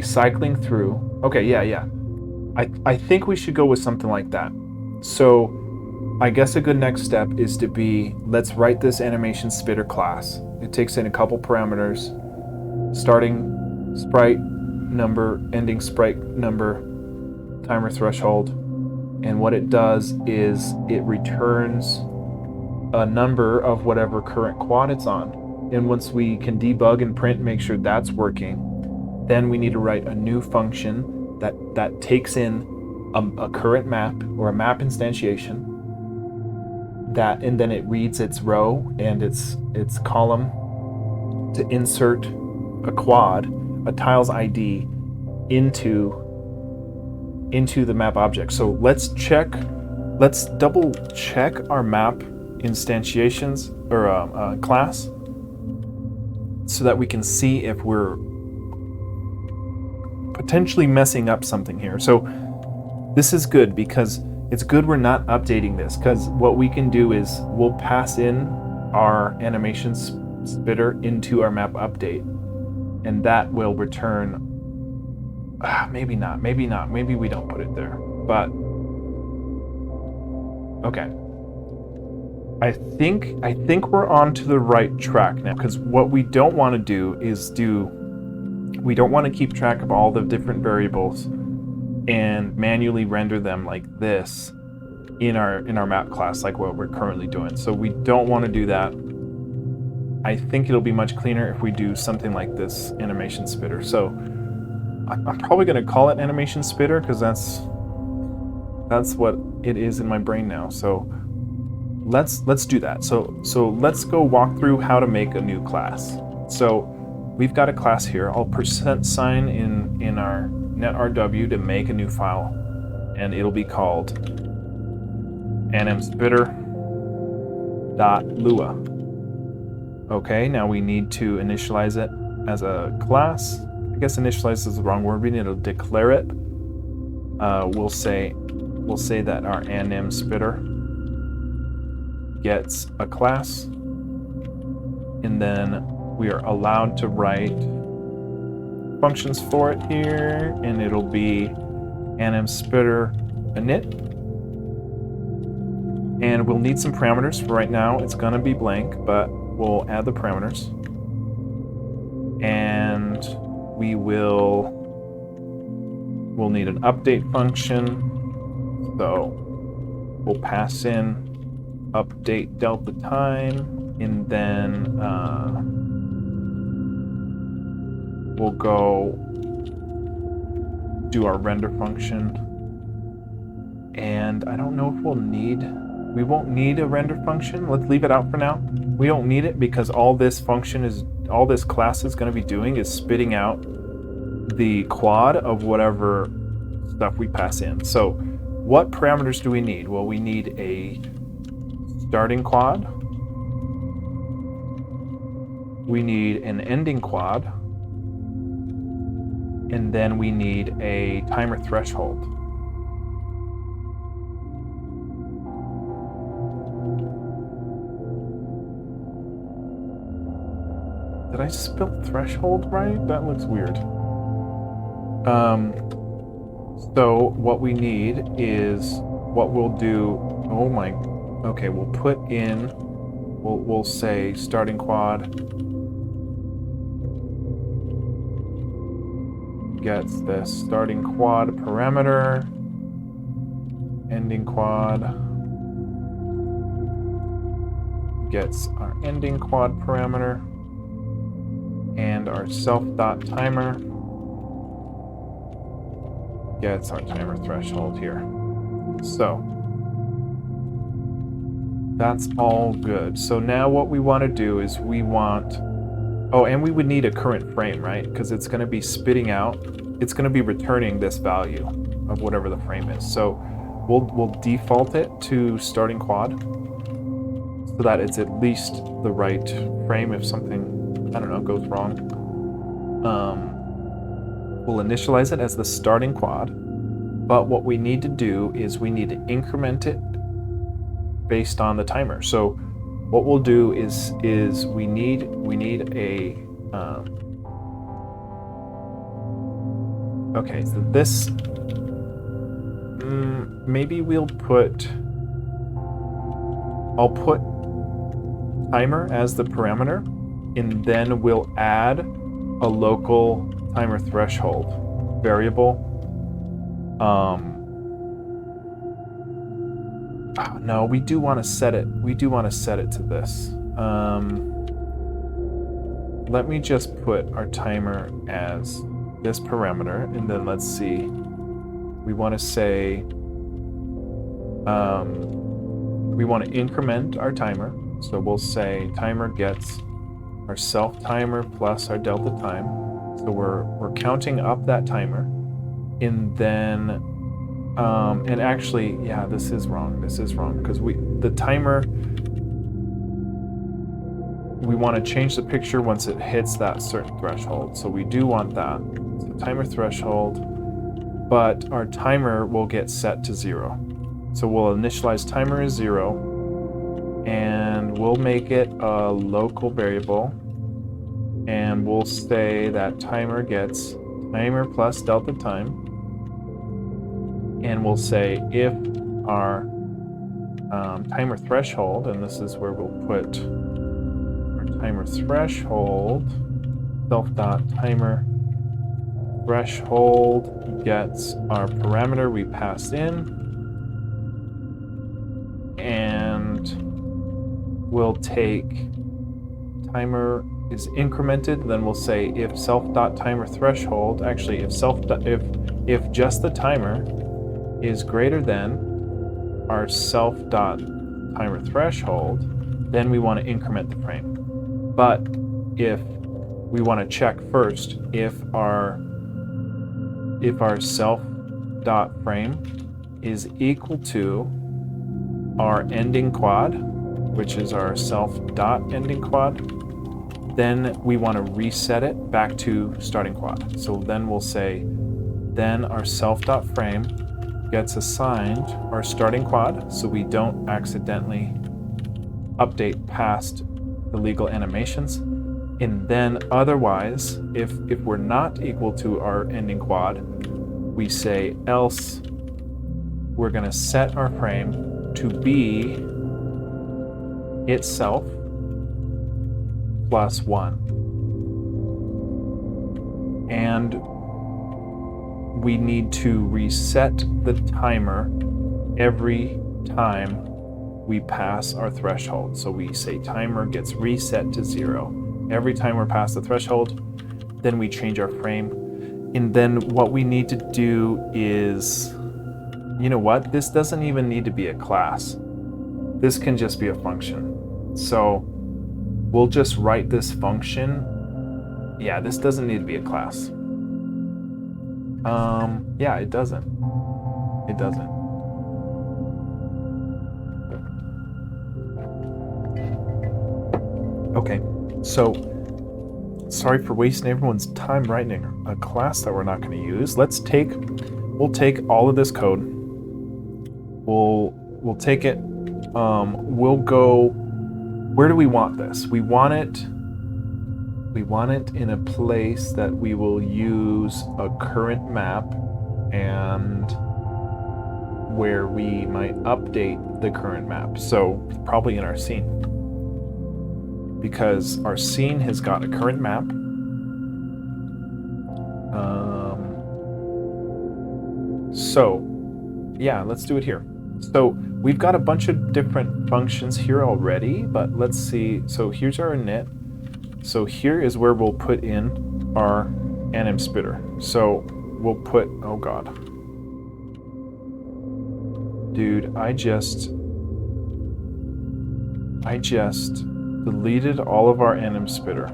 cycling through. Okay, yeah. I think we should go with something like that. So I guess a good next step is to be, let's write this animation spitter class. It takes in a couple parameters, starting sprite number, ending sprite number, timer threshold. And what it does is it returns a number of whatever current quad it's on. And once we can debug and print and make sure that's working, then we need to write a new function that takes in a current map or a map instantiation, and then it reads its row and its column to insert a quad, a tiles ID, into the map object. So let's double check our map instantiations or class, so that we can see if we're potentially messing up something here. So this is good, because it's good we're not updating this, because what we can do is we'll pass in our animation spitter into our map update, and that will return, maybe not, maybe we don't put it there, but okay. I think we're on to the right track now, because what we don't want to do is we don't want to keep track of all the different variables and manually render them like this in our map class, like what we're currently doing. So we don't want to do that. I think it'll be much cleaner if we do something like this animation spitter. So I'm probably going to call it animation spitter, because that's what it is in my brain now. So let's do that. So let's go walk through how to make a new class. So we've got a class here. I'll %sign in our netrw to make a new file, and it'll be called animspitter.lua. Okay, now we need to initialize it as a class. I guess initialize is the wrong word. We need to declare it. We'll say that our animspitter gets a class, and then we are allowed to write functions for it here, and it'll be animspitter init, And we'll need some parameters. For right now, it's going to be blank, but we'll add the parameters. And we'll need an update function. So we'll pass in update delta time, and then we'll go do our render function. And I don't know if we won't need a render function. Let's leave it out for now. We don't need it because all this class is going to be doing is spitting out the quad of whatever stuff we pass in. So what parameters do we need? Well, we need a starting quad. We need an ending quad. And then we need a timer threshold. Did I spell threshold right? That looks weird. So what we need is what we'll do. Oh my. Okay, we'll put in. We'll say starting quad gets the starting quad parameter, ending quad gets our ending quad parameter, and our self.timer gets our timer threshold here. So that's all good. So now what we want to do is we would need a current frame, right? Because it's going to be spitting out, it's going to be returning this value of whatever the frame is. So we'll default it to starting quad so that it's at least the right frame if something, I don't know, goes wrong. We'll initialize it as the starting quad, but what we need to do is we need to increment it based on the timer. So what we'll do is we need a okay, so this maybe I'll put timer as the parameter, and then we'll add a local timer threshold variable. No, we do want to set it. We do want to set it to this. Let me just put our timer as this parameter, and then let's see. We want to say we want to increment our timer. So we'll say timer gets our self timer plus our delta time. So we're counting up that timer, and then and actually, yeah, this is wrong because the timer, we want to change the picture once it hits that certain threshold. So we do want that. So timer threshold, but our timer will get set to 0. So we'll initialize timer as 0, and we'll make it a local variable, and we'll say that timer gets timer plus delta time. And we'll say if our timer threshold, and this is where we'll put our timer threshold, self.timer threshold gets our parameter we passed in, and we'll take timer is incremented, then we'll say if self.timer threshold, actually if just the timer is greater than our self.timer threshold, then we want to increment the frame. But if we want to check first if our self.frame is equal to our ending quad, which is our self.ending quad, then we want to reset it back to starting quad. So then we'll say, then our self.frame gets assigned our starting quad, so we don't accidentally update past the legal animations. And then otherwise, if we're not equal to our ending quad, we say else we're going to set our frame to be itself plus 1. And we need to reset the timer every time we pass our threshold. So we say timer gets reset to 0. Every time we're past the threshold, then we change our frame. And then what we need to do is, you know what? This doesn't even need to be a class. This can just be a function. So we'll just write this function. Yeah, this doesn't need to be a class. Yeah, it doesn't. It doesn't. Okay, so sorry for wasting everyone's time writing a class that we're not going to use. We'll take all of this code. We'll take it. We'll go. Where do we want this? We want it in a place that we will use a current map and where we might update the current map. So probably in our scene, because our scene has got a current map. So yeah, let's do it here. So we've got a bunch of different functions here already, but let's see. So here's our init. So here is where we'll put in our anim spitter. So we'll put, oh God. Dude, I just deleted all of our anim spitter.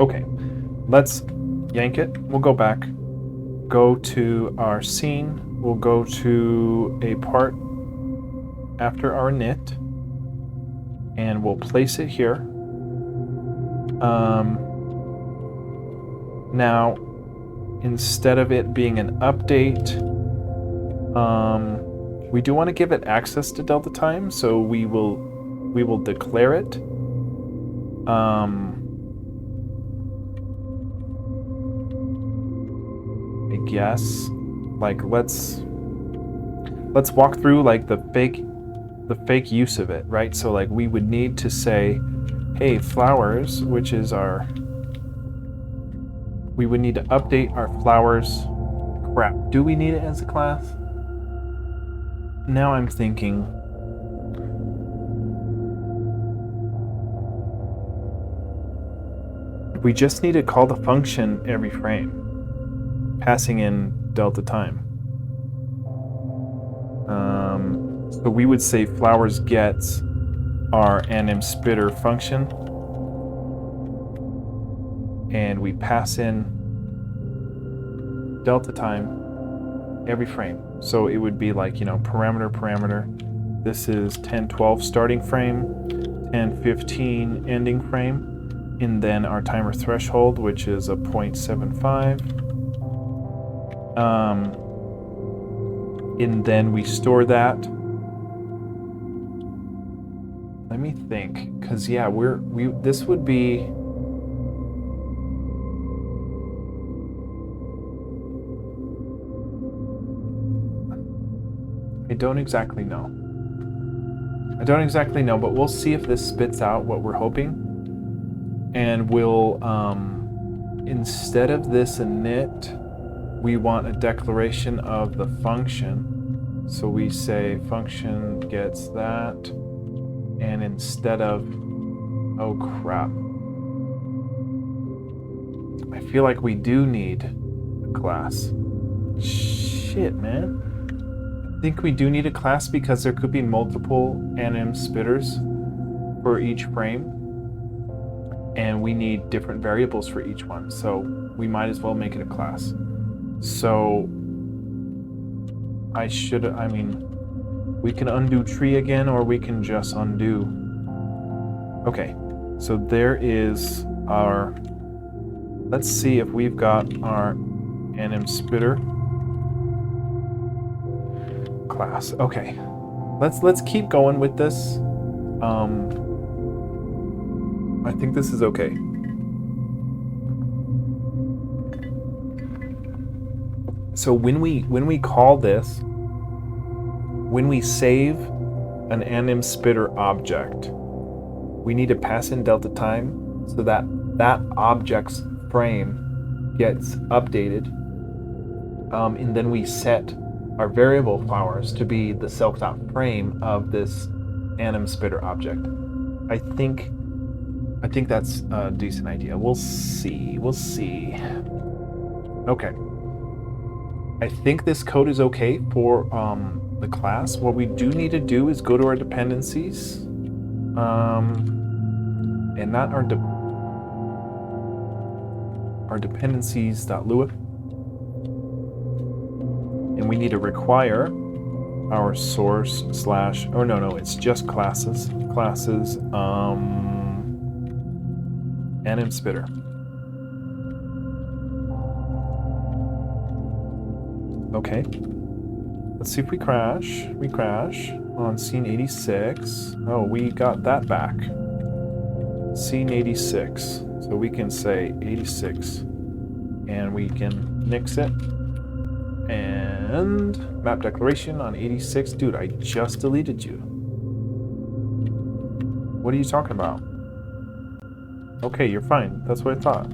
Okay, let's yank it. We'll go back, go to our scene. We'll go to a part after our init, and we'll place it here. Now, instead of it being an update, we do want to give it access to delta time, so we will declare it. I guess, like, let's walk through like the fake use of it, right? So like we would need to say, hey, flowers, which is we would need to update our flowers. Crap, do we need it as a class? Now I'm thinking, we just need to call the function every frame, passing in delta time. So we would say flowers gets our anim spitter function, and we pass in delta time every frame. So it would be like, parameter. This is 10:12 starting frame, 10:15 ending frame, and then our timer threshold, which is a 0.75. And then we store that. Let me think, because yeah, this would be. I don't exactly know, but we'll see if this spits out what we're hoping. And we'll, instead of this init, we want a declaration of the function. So we say function gets that, and instead of, oh crap, I feel like we do need a class. Shit, man. I think we do need a class because there could be multiple anim spitters for each frame, and we need different variables for each one, so we might as well make it a class. So we can undo tree again, or we can just undo. Okay, so there is our, let's see if we've got our anim spitter class. Okay, let's keep going with this. I think this is okay. So when we call this, when we save an anim spitter object, we need to pass in delta time so that that object's frame gets updated, and then we set our variable flowers to be the self.frame of this anim spitter object. I think that's a decent idea. We'll see. Okay. I think this code is okay for the class. What we do need to do is go to our dependencies, and not our dependencies.lua, and we need to require our source slash. Oh no, it's just classes. Anim spitter. Okay. Let's see if we crash. We crash on scene 86. Oh, we got that back. Scene 86. So we can say 86. And we can nix it. And map declaration on 86. Dude, I just deleted you. What are you talking about? Okay, you're fine. That's what I thought.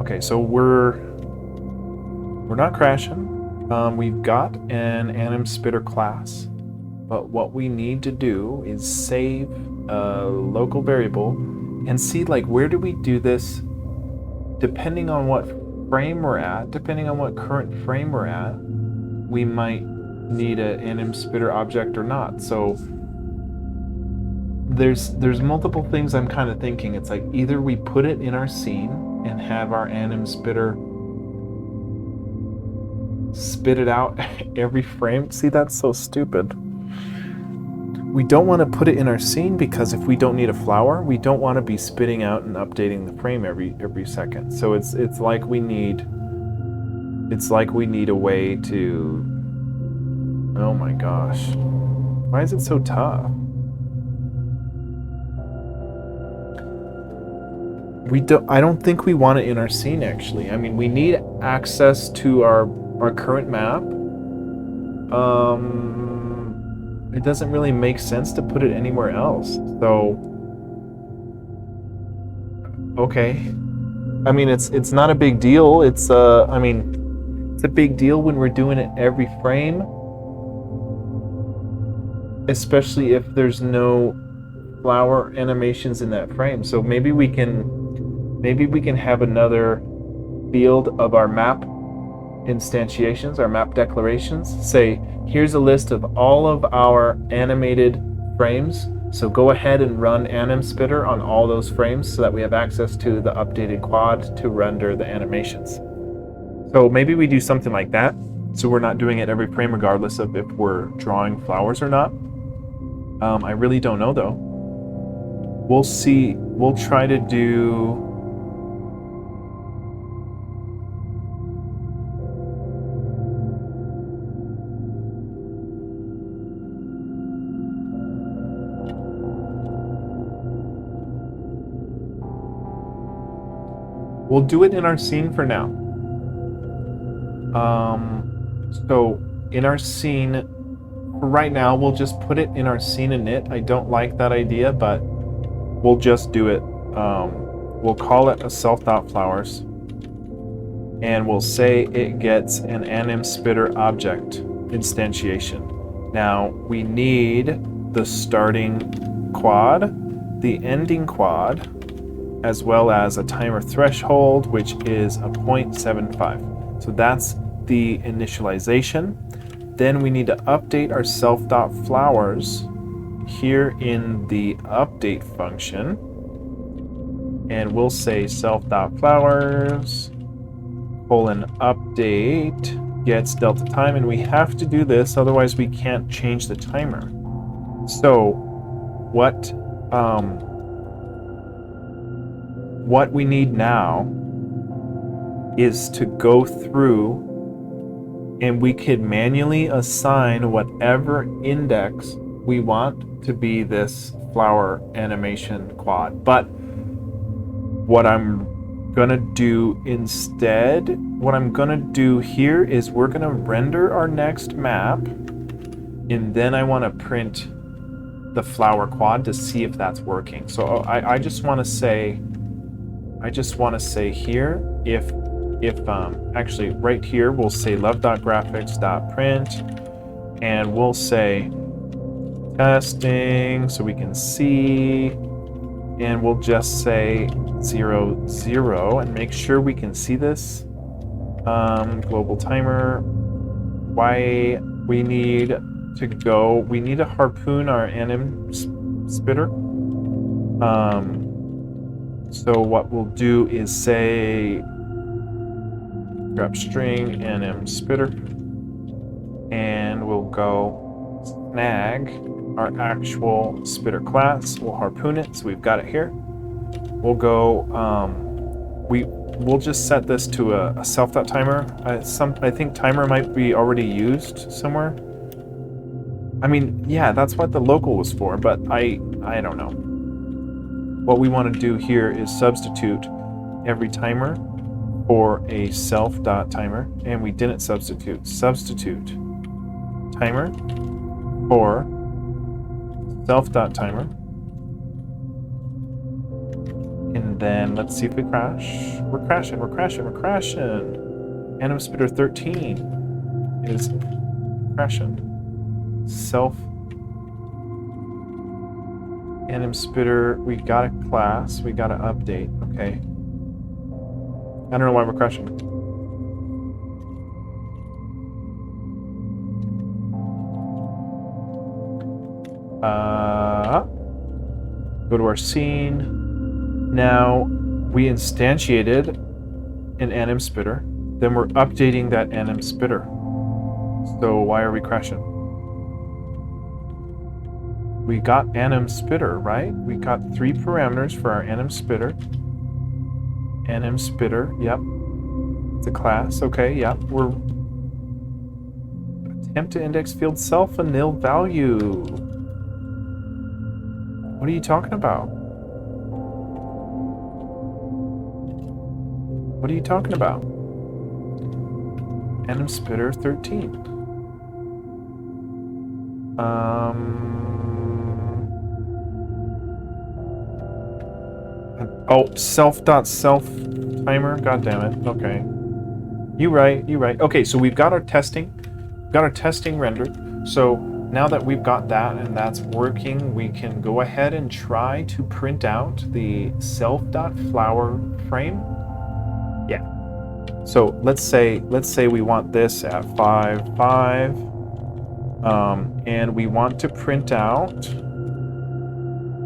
Okay, so we're not crashing. We've got an anim spitter class, but what we need to do is save a local variable and see, like, where do we do this depending on what frame we're at, depending on what current frame we're at, we might need an anim spitter object or not. So there's multiple things I'm kind of thinking. It's like either we put it in our scene and have our anim spitter spit it out every frame. See, that's so stupid. We don't want to put it in our scene because if we don't need a flower, we don't want to be spitting out and updating the frame every second. So it's like we need a way to. Oh my gosh, why is it so tough? I don't think we want it in our scene, actually. I mean, we need access to our current map. It doesn't really make sense to put it anywhere else. So, okay. I mean, it's not a big deal. It's a big deal when we're doing it every frame, especially if there's no flower animations in that frame. So maybe we can have another field of our map instantiations, our map declarations. Say, here's a list of all of our animated frames. So go ahead and run anim spitter on all those frames so that we have access to the updated quad to render the animations. So maybe we do something like that. So we're not doing it every frame regardless of if we're drawing flowers or not. I really don't know though. We'll see. We'll try to do. We'll do it in our scene for now. So in our scene, for right now, we'll just put it in our scene init. I don't like that idea, but we'll just do it. We'll call it a self.flowers, and we'll say it gets an anim spitter object instantiation. Now we need the starting quad, the ending quad, as well as a timer threshold, which is a 0.75. So that's the initialization. Then we need to update our self.flowers here in the update function. And we'll say self.flowers : update gets delta time. And we have to do this, otherwise we can't change the timer. So what we need now is to go through and we could manually assign whatever index we want to be this flower animation quad. But what I'm gonna do instead, what I'm gonna do here is we're gonna render our next map, and then I want to print the flower quad to see if that's working. So I just want to say, here, if actually right here we'll say love.graphics.print, and we'll say testing so we can see, and we'll just say 0 0 and make sure we can see this. Global timer. Why we need to go? We need to harpoon our anim spitter. So what we'll do is say grab string anim spitter, and we'll go snag our actual spitter class. We'll harpoon it, so we've got it here. We'll go, we'll just set this to a self.timer. I think timer might be already used somewhere. I mean, yeah, that's what the local was for, but I don't know. What we want to do here is substitute every timer for a self.timer, and we didn't substitute. Substitute timer for self.timer. And then let's see if we crash. We're crashing. Anim Spitter 13 is crashing. Self Anim Spitter, we got a class, we got to update. Okay. I don't know why we're crashing. Go to our scene. Now we instantiated an anim spitter, then we're updating that anim spitter. So why are we crashing? We got anim spitter, right? We got 3 parameters for our anim spitter. Anim spitter, yep. It's a class, okay, yep. We're attempt to index field self a nil value. What are you talking about? What are you talking about? Anim Spitter 13. Oh, self.self timer. God damn it. Okay. You right. Okay, so we've got our testing. We've got our testing rendered. So now that we've got that and that's working, we can go ahead and try to print out the self.flower frame. Yeah. So let's say we want this at 5.5, and we want to print out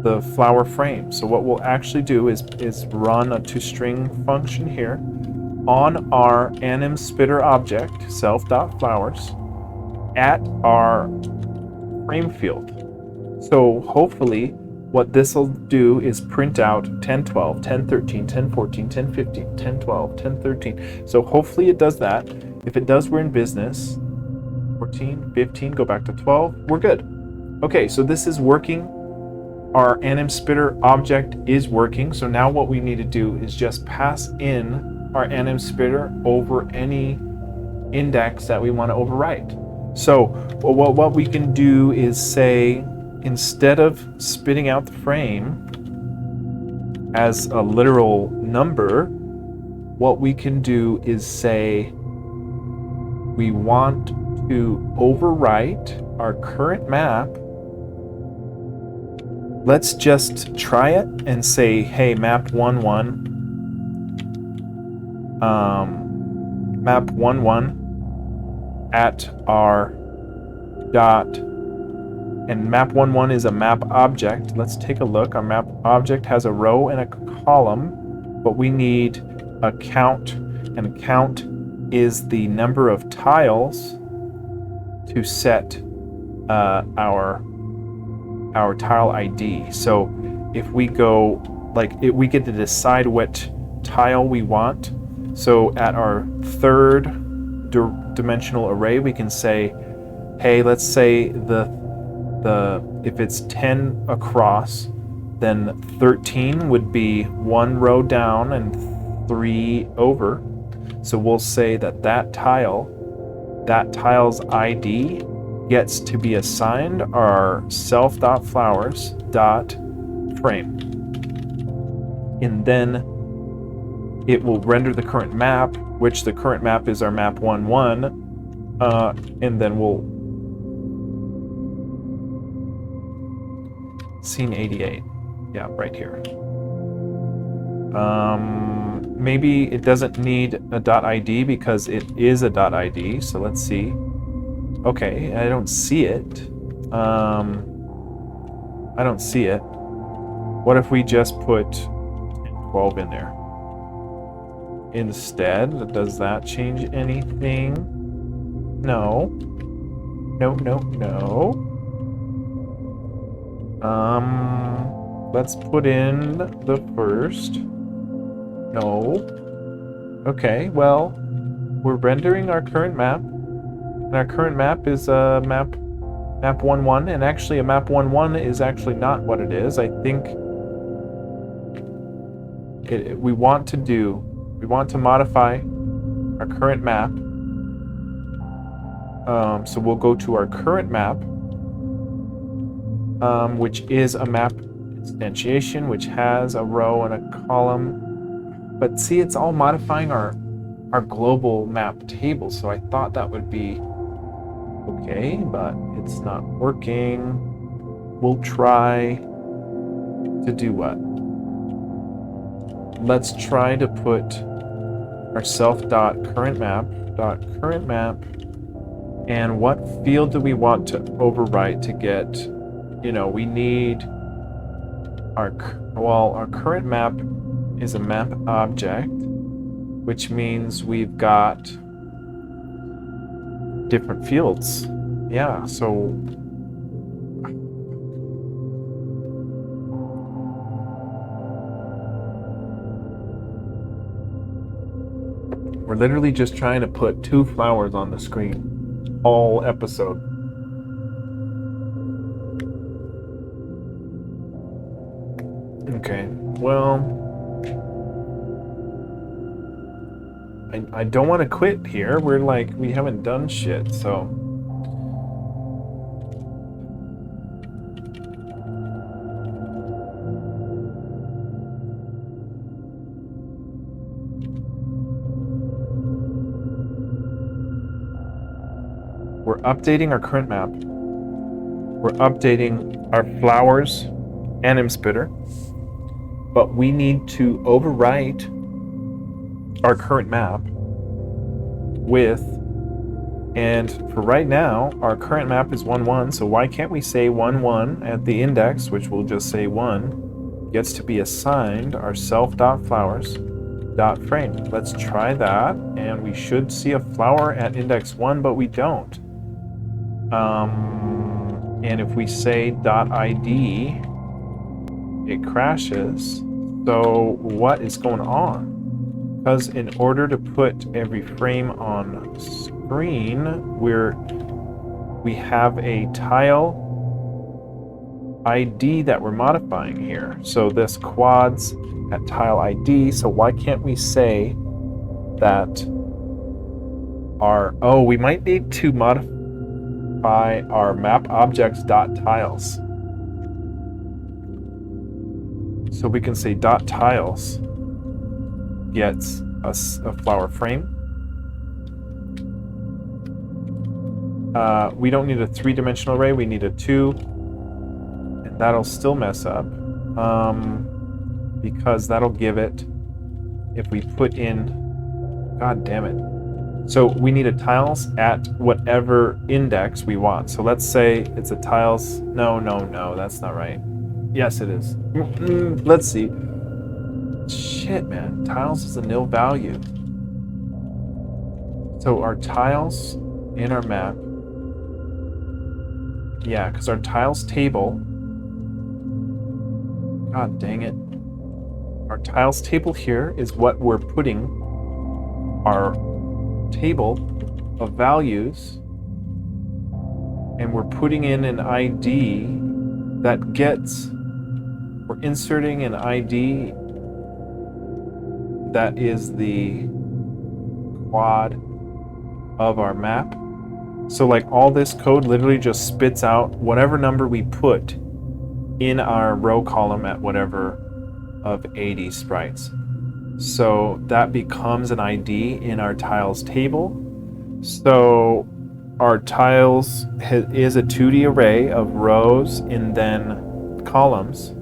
the flower frame. So what we'll actually do is run a toString function here on our anim spitter object self.flowers at our frame field. So hopefully what this will do is print out 1012, 1013, 1014, 1015, 1012, 1013. So hopefully it does that. If it does, we're in business. 14, 15, go back to 12. We're good. Okay, so this is working. Our anim spitter object is working. So now what we need to do is just pass in our anim spitter over any index that we want to overwrite. So what we can do is say, instead of spitting out the frame as a literal number, what we can do is say we want to overwrite our current map. Let's just try it and say, hey, map 11, map 11 at our dot. And map 11 is a map object. Let's take a look. Our map object has a row and a column, but we need a count, and a count is the number of tiles to set our tile ID. So if we go, we get to decide what tile we want. So at our third dimensional array, we can say, hey, let's say if it's 10 across, then 13 would be 1 row down and 3 over. So we'll say that tile's ID gets to be assigned our self.flowers.frame. And then it will render the current map, which the current map is our map 1-1, and then we'll scene 88. Yeah, right here. Maybe it doesn't need a .id because it is a .id. So let's see. Okay, I don't see it. I don't see it. What if we just put 12 in there instead? Does that change anything? No. No. Let's put in the first. No. Okay, well, we're rendering our current map. And our current map is a map 1-1, and actually a map 1-1 is actually not what it is. I think we want to modify our current map. So we'll go to our current map, which is a map instantiation, which has a row and a column. But see, it's all modifying our global map table. So I thought that would be okay, but it's not working. We'll try to do what? Let's try to put our self.currentMap, and what field do we want to overwrite to get, we need our current map is a map object, which means we've got different fields. Yeah, so we're literally just trying to put 2 flowers on the screen all episode. Okay, well, I don't want to quit here. We haven't done shit, so. We're updating our current map. We're updating our flowers anim splitter, but we need to overwrite our current map with, and for right now, our current map is 1-1, so why can't we say 1-1 at the index, which will just say 1, gets to be assigned our self.flowers.frame. Let's try that, and we should see a flower at index 1, but we don't. And if we say .id, it crashes. So what is going on? Because in order to put every frame on screen, we have a tile ID that we're modifying here. So this quads at tile ID. So why can't we say that we might need to modify our map objects.tiles. So we can say .tiles gets us a flower frame. We don't need a 3-dimensional array, we need a 2, and that'll still mess up because that'll give it, if we put in, god damn it. So we need a tiles at whatever index we want. So let's say it's a tiles, no, that's not right. Yes, it is. Let's see. Shit, man. Tiles is a nil value. So our tiles in our map. Yeah, because our tiles table. God dang it. Our tiles table here is what we're putting our table of values. And we're putting in an ID that gets. We're inserting an ID that is the quad of our map. So like all this code literally just spits out whatever number we put in our row column at whatever of 80 sprites. So that becomes an ID in our tiles table. So our tiles is a 2D array of rows and then columns.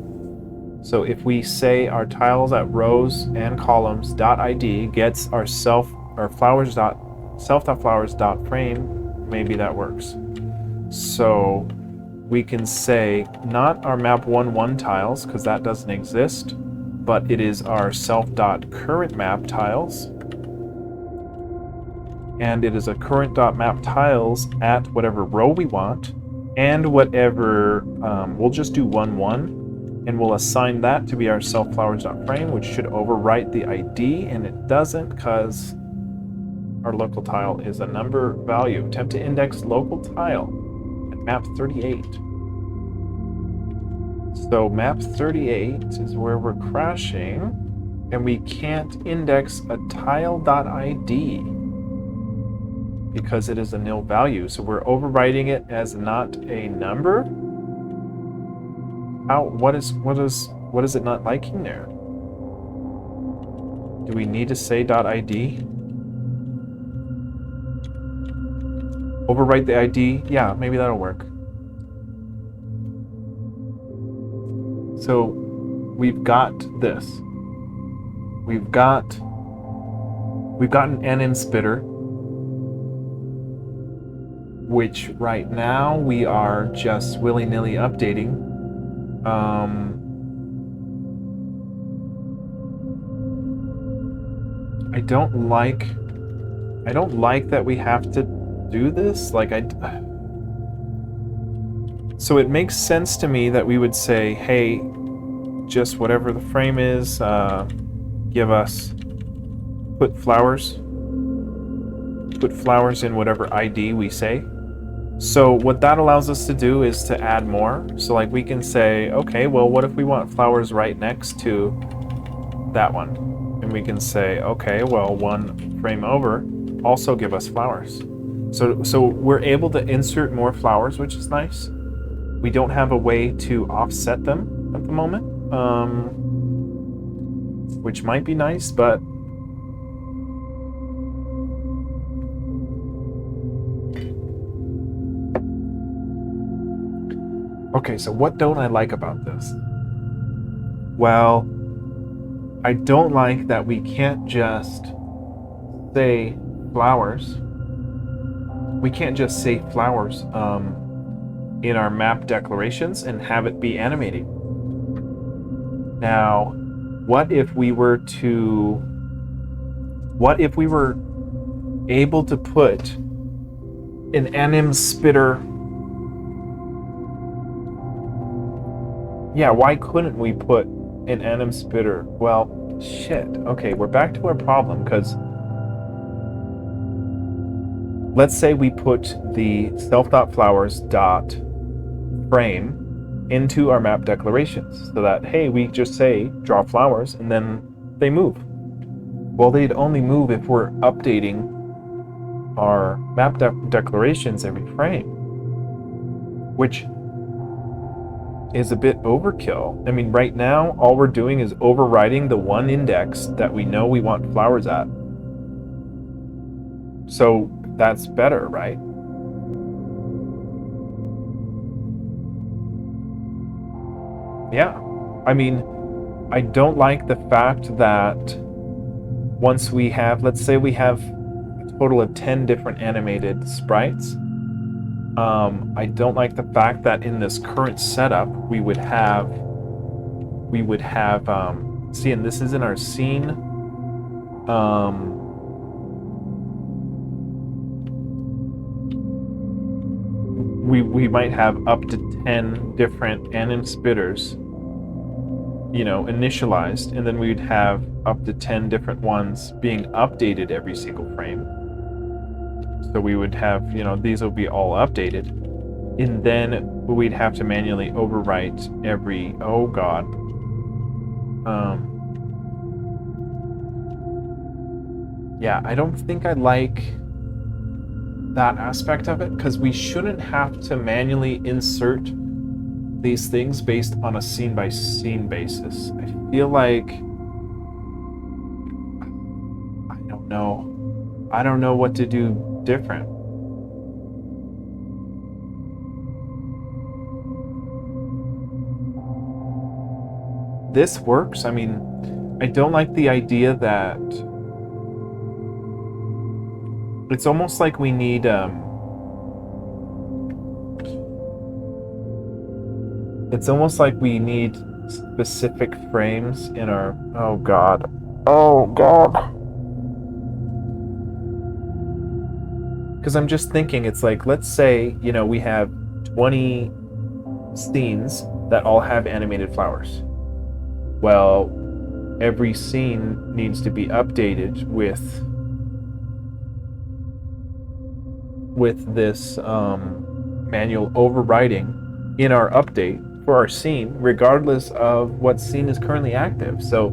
So if we say our tiles at rows and columns .id gets our self.flowers.frame, maybe that works. So we can say not our map 1.1 tiles because that doesn't exist, but it is our self.currentMap tiles, and it is a current.map tiles at whatever row we want, and whatever we'll just do 1.1, and we'll assign that to be our self.flowers.frame, which should overwrite the ID, and it doesn't because our local tile is a number value. Attempt to index local tile at map 38. So map 38 is where we're crashing, and we can't index a tile.id because it is a nil value. So we're overwriting it as not a number. What is it not liking there? Do we need to say .id? Overwrite the ID? Yeah, maybe that'll work. So we've got this. We've got an NM spitter, which right now we are just willy-nilly updating. I don't like that we have to do this. So it makes sense to me that we would say, hey, just whatever the frame is, put flowers in whatever ID we say. So what that allows us to do is to add more. So like we can say, okay, well, what if we want flowers right next to that one? And we can say, okay, well, one frame over, also give us flowers. So we're able to insert more flowers, which is nice. We don't have a way to offset them at the moment, which might be nice, but okay, so what don't I like about this? Well, I don't like that we can't just say flowers. We can't just say flowers in our map declarations and have it be animating. Now, what if we were able to put an anim spitter? Yeah, why couldn't we put an anim spitter? Well, shit. Okay, we're back to our problem, because let's say we put the self.flowers.frame into our map declarations so that, hey, we just say draw flowers and then they move. Well, they'd only move if we're updating our map declarations every frame, which is a bit overkill. I mean, right now, all we're doing is overriding the one index that we know we want flowers at. So that's better, right? Yeah. I mean, I don't like the fact that once we have, let's say we have a total of 10 different animated sprites. I don't like the fact that in this current setup, we would have, see, and this is in our scene. We might have up to 10 different anim spitters, initialized, and then we'd have up to 10 different ones being updated every single frame. So we would have, these will be all updated, and then we'd have to manually overwrite every, oh god. Yeah, I don't think I like that aspect of it, because we shouldn't have to manually insert these things based on a scene by scene basis. I feel like I don't know what to do different. This works. I mean, I don't like the idea that it's almost like we need it's almost like we need specific frames in our oh god. Because I'm just thinking, it's like, let's say, we have 20 scenes that all have animated flowers. Well, every scene needs to be updated with this manual overriding in our update for our scene, regardless of what scene is currently active. So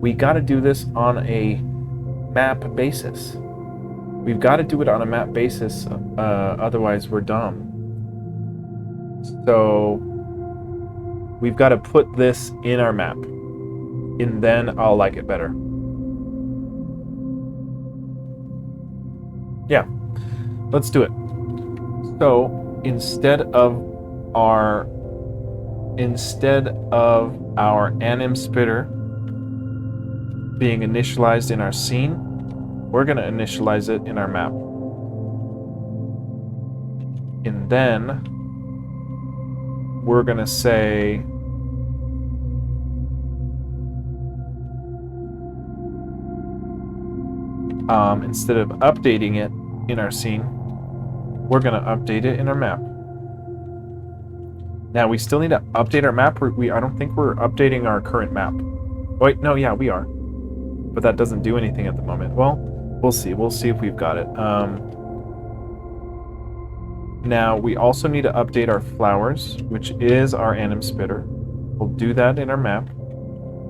we got to do this on a map basis. We've got to do it on a map basis, otherwise we're dumb. So we've got to put this in our map, and then I'll like it better. Yeah, let's do it. So instead of our anim spitter being initialized in our scene, we're going to initialize it in our map. And then we're going to say instead of updating it in our scene, we're going to update it in our map. Now we still need to update our map. I don't think we're updating our current map. Wait, no, yeah, we are. But that doesn't do anything at the moment. Well, we'll see. We'll see if we've got it. Now we also need to update our flowers, which is our anim spitter. We'll do that in our map.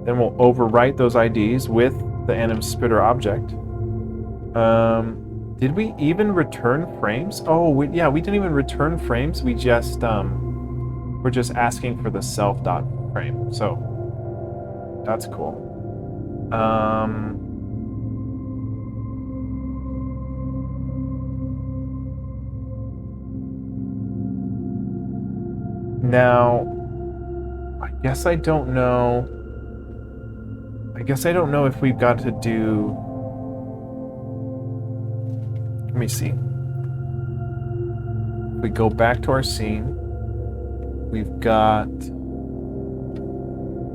Then we'll overwrite those IDs with the anim spitter object. Did we even return frames? Oh, yeah, we didn't even return frames. We just we're just asking for the self.frame. So that's cool. Now, I guess I don't know if we've got to do... Let me see. If we go back to our scene, we've got...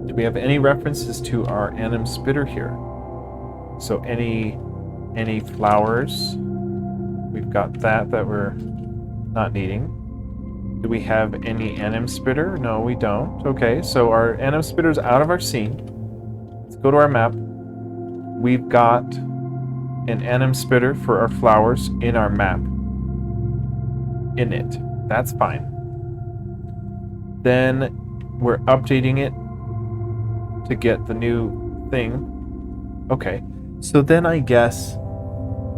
Do we have any references to our anim spitter here? So any flowers, we've got that we're not needing. Do we have any anim spitter? No, we don't. Okay, so our anim spitter is out of our scene. Let's go to our map. We've got an anim spitter for our flowers in our map. In it. That's fine. Then we're updating it to get the new thing. Okay, so then I guess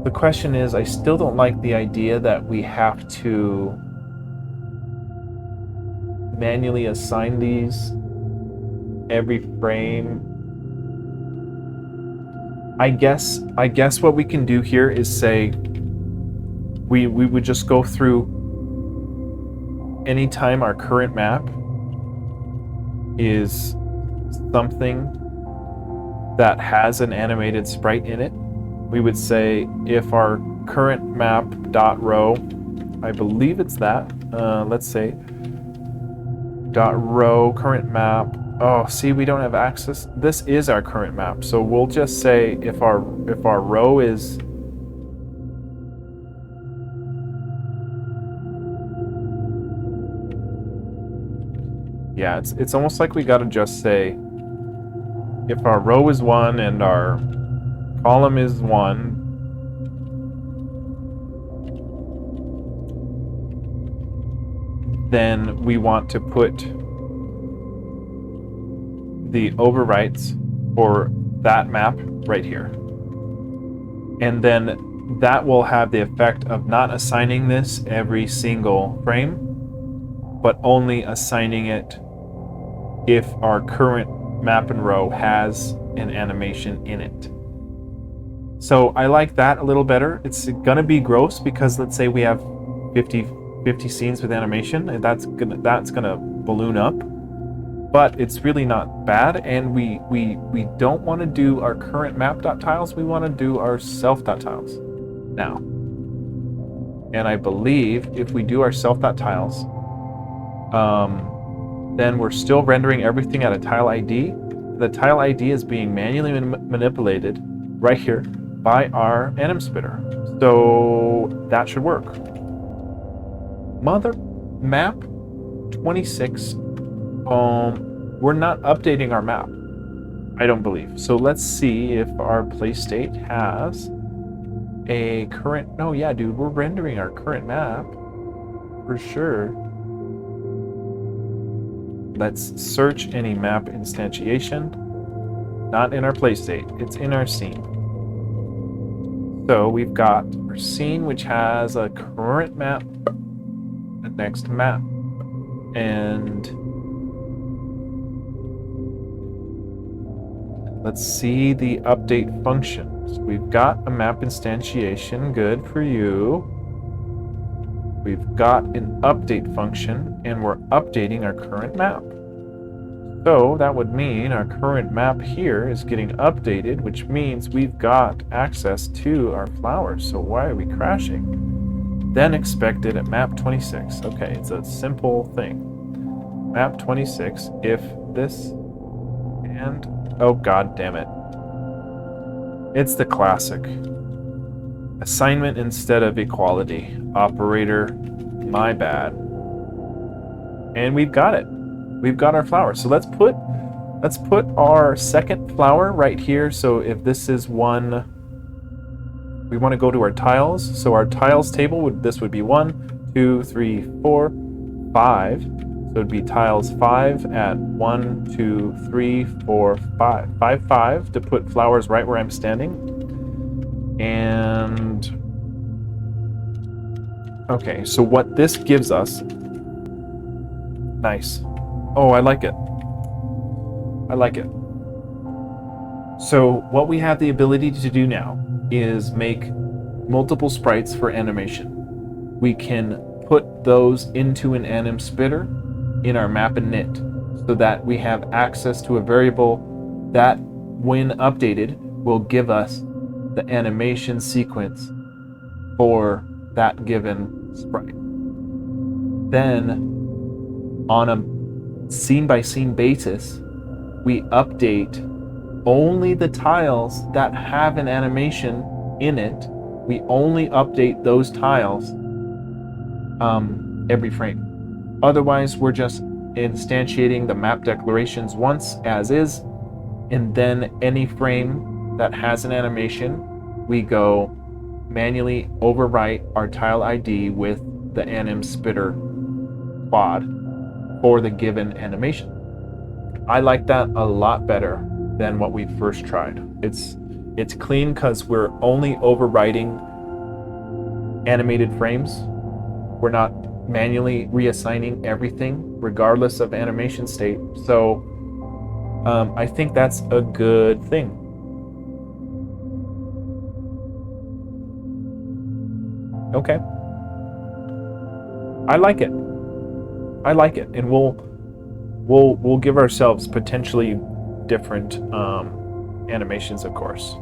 the question is, I still don't like the idea that we have to manually assign these every frame. I guess what we can do here is say we would just go through anytime our current map is something that has an animated sprite in it. We would say if our current map dot row, I believe it's that, let's say dot row current map. Oh, see, we don't have access. This is our current map, so we'll just say if our row is it's almost like we gotta just say if our row is 1 and our column is 1, then we want to put the overwrites for that map right here. And then that will have the effect of not assigning this every single frame, but only assigning it if our current map and row has an animation in it. So I like that a little better. It's gonna be gross because let's say we have 50 scenes with animation, and that's gonna balloon up. But it's really not bad, and we don't want to do our current map.tiles, we want to do our self.tiles now. And I believe if we do our self.tiles, then we're still rendering everything at a tile ID. The tile ID is being manually manipulated right here by our anim splitter. So that should work. Mother map 26. We're not updating our map, I don't believe. So let's see if our play state has a current. No, yeah, dude, we're rendering our current map for sure. Let's search any map instantiation. Not in our play state, it's in our scene. So we've got our scene, which has a current map, a next map, and let's see the update functions. We've got a map instantiation, good for you. We've got an update function, and we're updating our current map. So that would mean our current map here is getting updated, which means we've got access to our flowers. So why are we crashing? Then expected at map 26. Okay, it's a simple thing. Map 26, if this and oh god damn it. It's the classic. Assignment instead of equality. Operator, my bad. And we've got it. We've got our flower. So let's put our second flower right here. So if this is one, we want to go to our tiles. So our tiles table this would be 1, 2, 3, 4, 5. So it'd be tiles 5 at 1, 2, 3, 4, 5. 5, 5 to put flowers right where I'm standing. And okay, so what this gives us, nice. Oh, I like it. I like it. So what we have the ability to do now is make multiple sprites for animation. We can put those into an anim splitter in our map init so that we have access to a variable that, when updated, will give us the animation sequence for that given sprite. Then, on a scene-by-scene basis, we update only the tiles that have an animation in it. We only update those tiles every frame. Otherwise, we're just instantiating the map declarations once as is, and then any frame that has an animation, we go manually overwrite our tile ID with the anim splitter quad for the given animation. I like that a lot better than what we first tried. It's clean because we're only overwriting animated frames. We're not manually reassigning everything regardless of animation state. So I think that's a good thing. Okay. I like it. I like it, and we'll give ourselves potentially different animations, of course.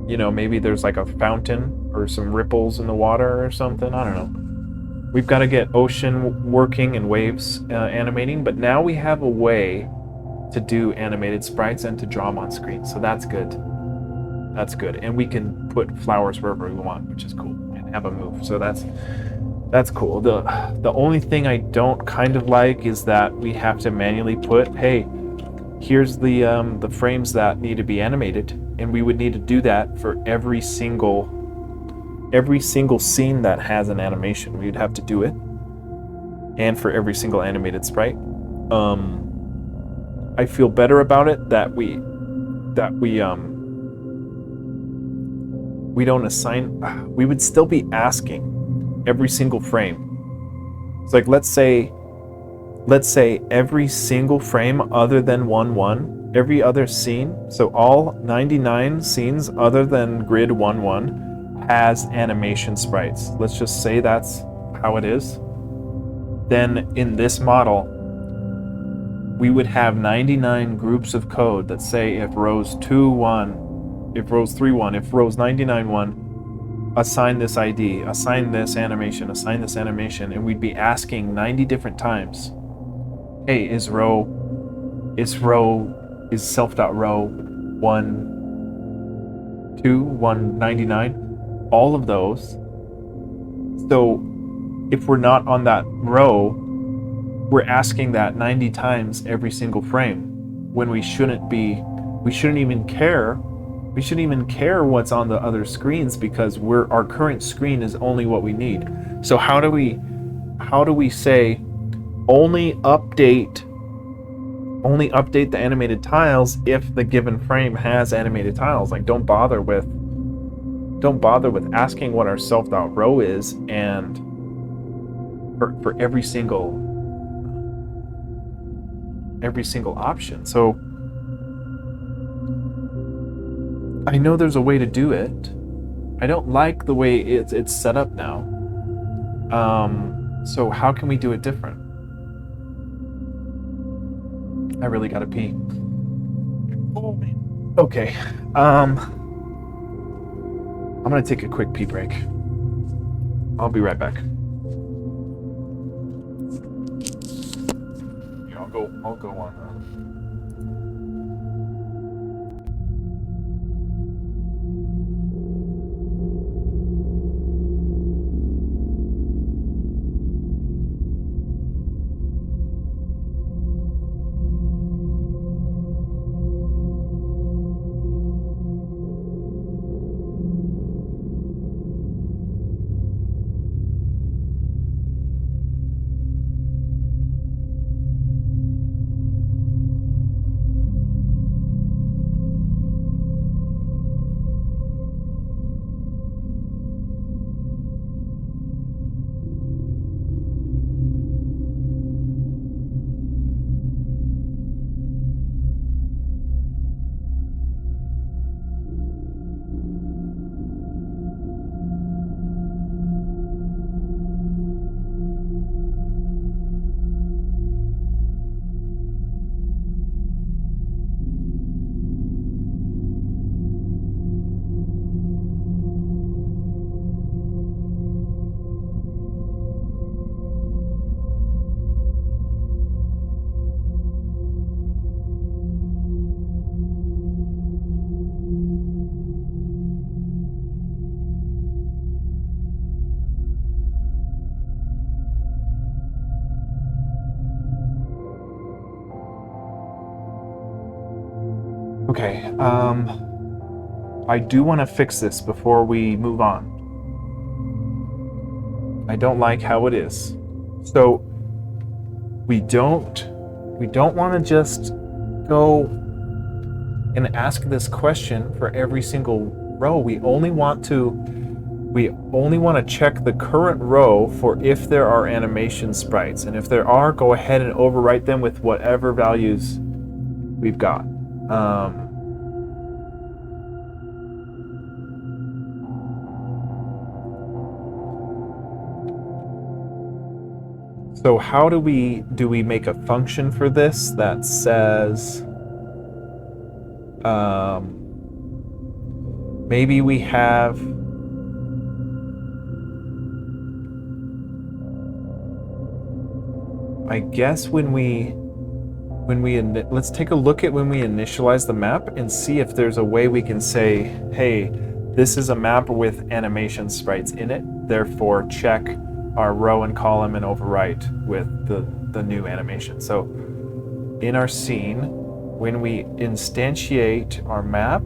You know, maybe there's like a fountain or some ripples in the water or something. I don't know. We've got to get ocean working and waves animating, but now we have a way to do animated sprites and to draw them on screen. So that's good. That's good. And we can put flowers wherever we want, which is cool, and have them move. So that's cool. The only thing I don't kind of like is that we have to manually put, hey, here's the frames that need to be animated, and we would need to do that for every single scene that has an animation. We would have to do it, and for every single animated sprite. I feel better about it that we we don't assign, we would still be asking every single frame. It's like, let's say every single frame other than 1-1, every other scene, so all 99 scenes other than grid 1-1 has animation sprites. Let's just say that's how it is. Then in this model, we would have 99 groups of code that say if rows 2-1, if rows 3-1, if rows 99-1, assign this ID, assign this animation, and we'd be asking 90 different times, hey, is self.row 1, 2, 199, all of those. So if we're not on that row, we're asking that 90 times every single frame when we shouldn't even care what's on the other screens, because our current screen is only what we need. So how do we say only update the animated tiles if the given frame has animated tiles? Like, don't bother with asking what our self.row is and for every single option. So I know there's a way to do it. I don't like the way it's set up now. So how can we do it different? I really gotta pee. Oh man. Okay. I'm gonna take a quick pee break. I'll be right back. Yeah, I'll go on. Okay, I do want to fix this before we move on. I don't like how it is. So we don't want to just go and ask this question for every single row. We only want to check the current row for if there are animation sprites, and if there are, go ahead and overwrite them with whatever values we've got. So how do we make a function for this that says maybe we have I guess when we let's take a look at when we initialize the map and see if there's a way we can say, hey, this is a map with animation sprites in it, therefore check our row and column and overwrite with the new animation. So in our scene, when we instantiate our map,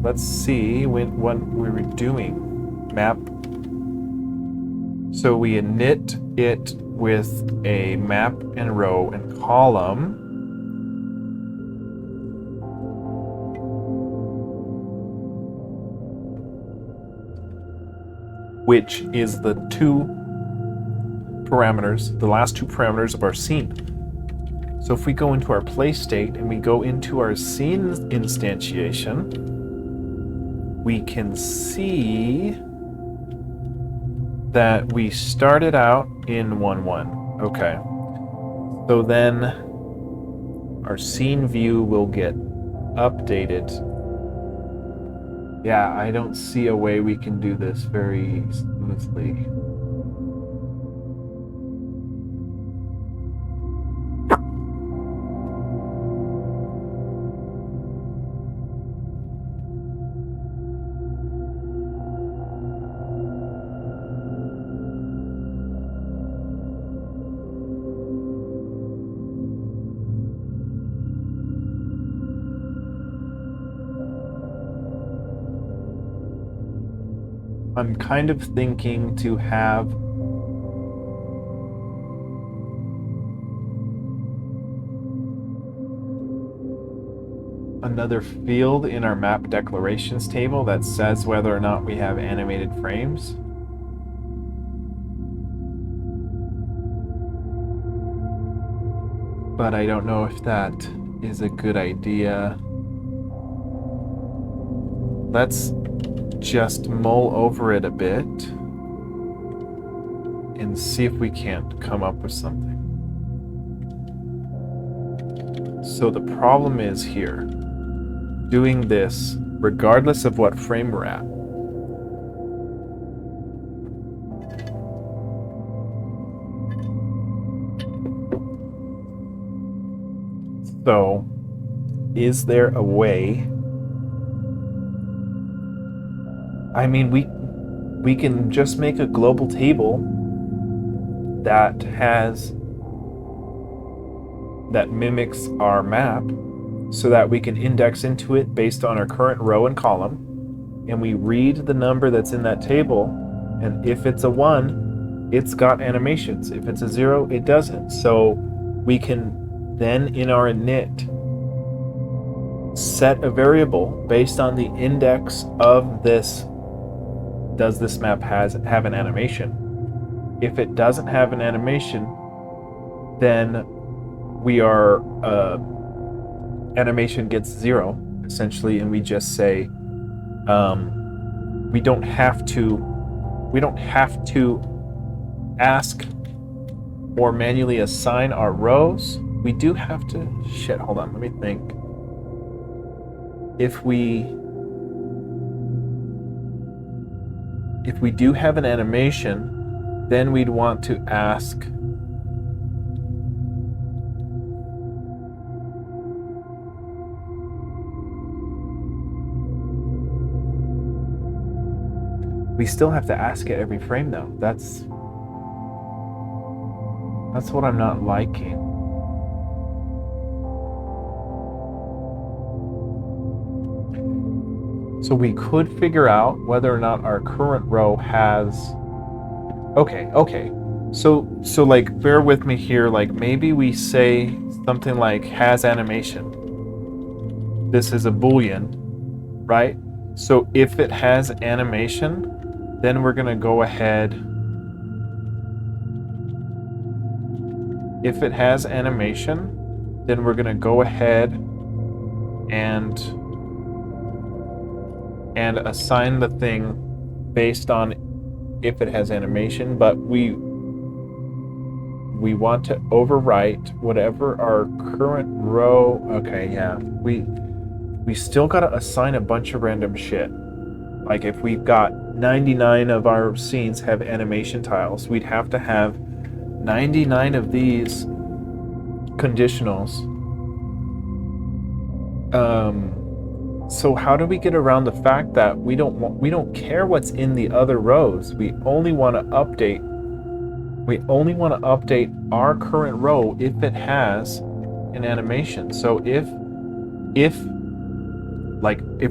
let's see when we were doing map. So we init it with a map and row and column. which is the last two parameters of our scene. So if we go into our play state and we go into our scene instantiation, we can see that we started out in 1.1. Okay. So then our scene view will get updated. Yeah, I don't see a way we can do this very smoothly. I'm kind of thinking to have another field in our map declarations table that says whether or not we have animated frames. But I don't know if that is a good idea. Let's just mull over it a bit and see if we can't come up with something. So the problem is here, doing this regardless of what frame we're at. So, is there a way? I mean, we can just make a global table that mimics our map so that we can index into it based on our current row and column, and we read the number that's in that table, and if it's a 1, it's got animations. If it's a 0, it doesn't. So we can then in our init set a variable based on the index of this. Does this map have an animation? If it doesn't have an animation, then we are animation gets 0 essentially, and we just say we don't have to ask or manually assign our rows. We do have to hold on, let me think. If we do have an animation, then we'd want to ask we still have to ask it every frame though. That's what I'm not liking. So we could figure out whether or not our current row has... Okay. So like, bear with me here. Like, maybe we say something like has animation. This is a Boolean, right? So if it has animation, then we're gonna go ahead. If it has animation, then we're gonna go ahead and assign the thing based on if it has animation, but we want to overwrite whatever our current row. Okay, yeah, we still gotta assign a bunch of random shit. Like if we've got 99 of our scenes have animation tiles, we'd have to have 99 of these conditionals. So how do we get around the fact that we don't care what's in the other rows? We only want to update our current row if it has an animation. So if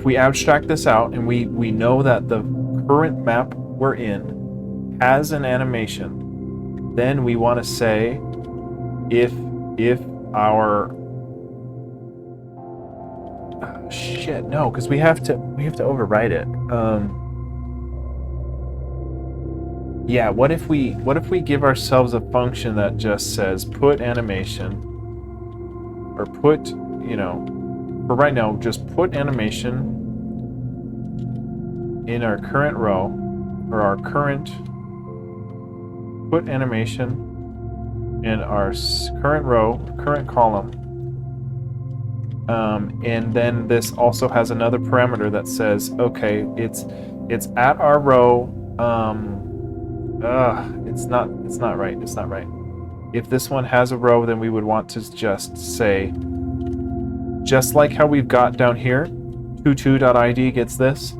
we abstract this out and we know that the current map we're in has an animation, then we want to say if our because we have to overwrite it. Yeah, what if we give ourselves a function that just says put animation, or put, for right now, just put animation in our current row, or our current, put animation in our current row, current column. And then this also has another parameter that says, okay, it's at our row. It's not right. If this one has a row, then we would want to just say, just like how we've got down here, 22.id gets this.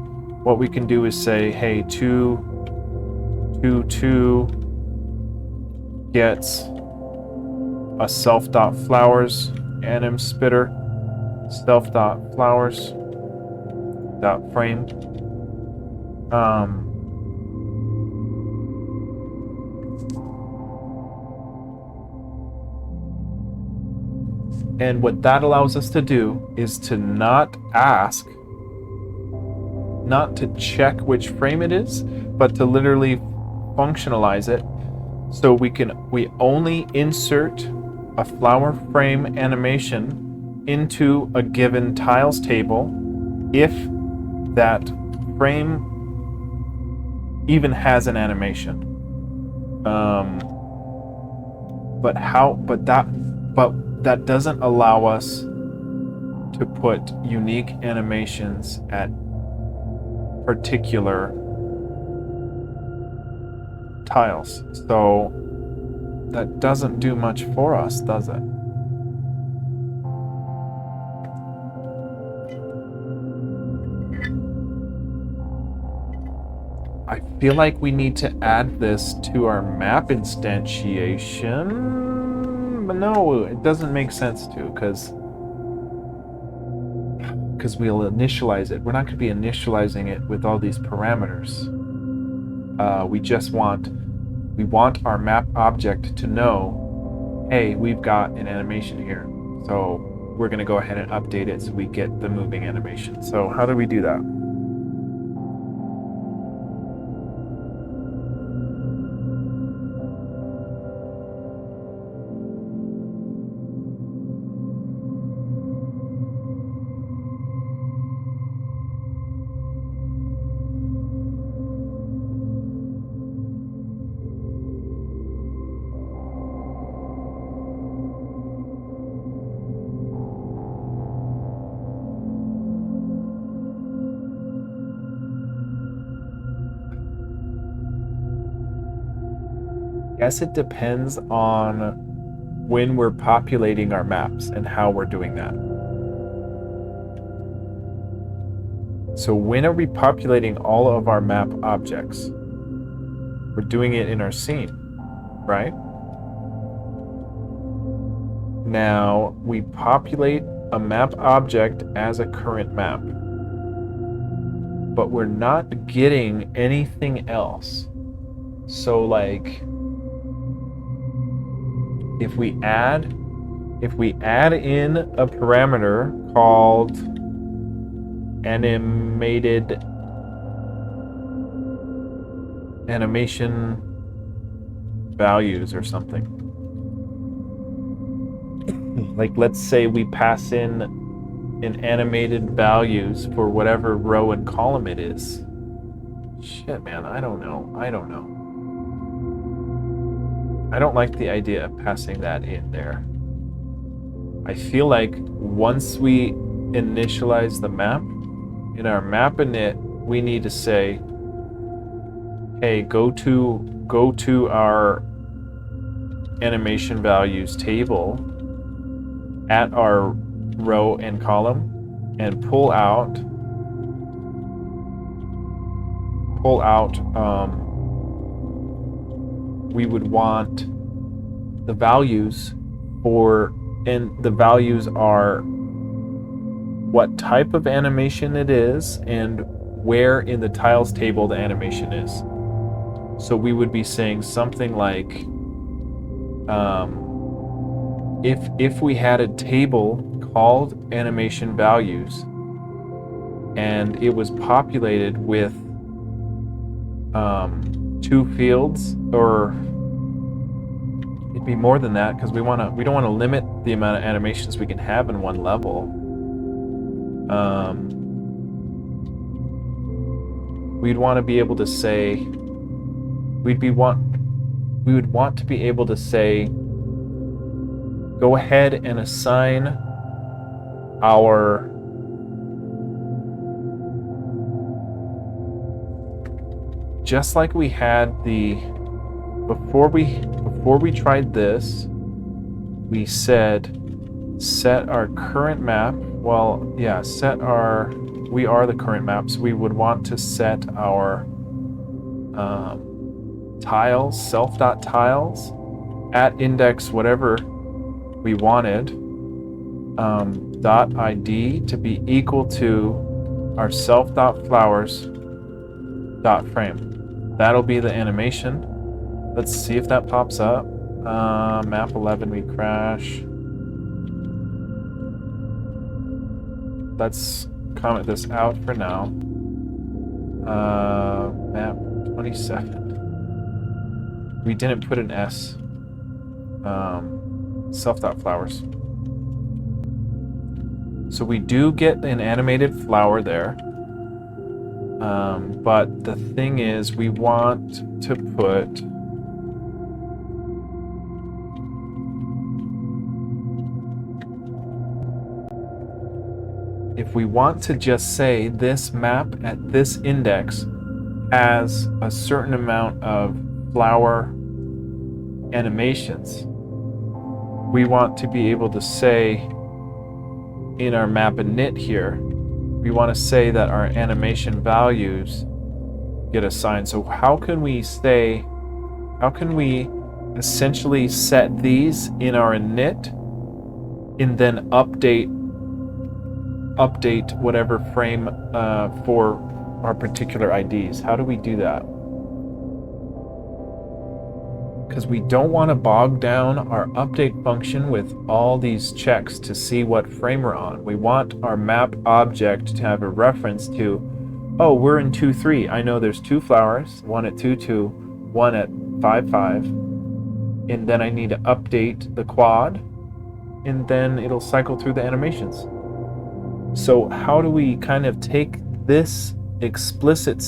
What we can do is say, hey, 222 gets a self.flowers anim spitter, self.flowers dot frame. And what that allows us to do is to not to check which frame it is, but to literally functionalize it. So we only insert a flower frame animation into a given tiles table if that frame even has an animation. But that doesn't allow us to put unique animations at particular tiles. So that doesn't do much for us, does it? I feel like we need to add this to our map instantiation, but no, it doesn't make sense to, because we'll initialize it. We're not going to be initializing it with all these parameters. We want our map object to know, hey, we've got an animation here. So we're going to go ahead and update it so we get the moving animation. So how do we do that? Guess it depends on when we're populating our maps and how we're doing that. So when are we populating all of our map objects? We're doing it in our scene, right? Now we populate a map object as a current map, but we're not getting anything else. So like, if we add in a parameter called animation values or something, like let's say we pass in an animated values for whatever row and column it is. Shit, man, I don't know. I don't like the idea of passing that in there. I feel like once we initialize the map, in our map init, we need to say, hey, go to our animation values table at our row and column and pull out we would want the values and the values are what type of animation it is and where in the tiles table the animation is. So we would be saying something like, if we had a table called animation values and it was populated with 2 fields, or it'd be more than that because we don't want to limit the amount of animations we can have in one level. We'd want to be able to say, we would want to be able to say, go ahead and assign our just like we had the before we tried this, we said set our current map. Well, yeah, we are the current map, so we would want to set our tiles, self.tiles at index whatever we wanted, .id to be equal to our self.flowers.frame. That'll be the animation. Let's see if that pops up. Map 11, we crash. Let's comment this out for now. Map 27. We didn't put an S. Self.flowers. So we do get an animated flower there. But the thing is, we want to put if we want to just say this map at this index has a certain amount of flower animations, we want to be able to say in our map init here, we want to say that our animation values get assigned. So how can we essentially set these in our init and then update whatever frame for our particular IDs? How do we do that? Because we don't want to bog down our update function with all these checks to see what frame we're on. We want our map object to have a reference to, oh, we're in 2.3. I know there's 2 flowers, one at 2.2, one at 5.5, and then I need to update the quad, and then it'll cycle through the animations. So how do we kind of take this explicit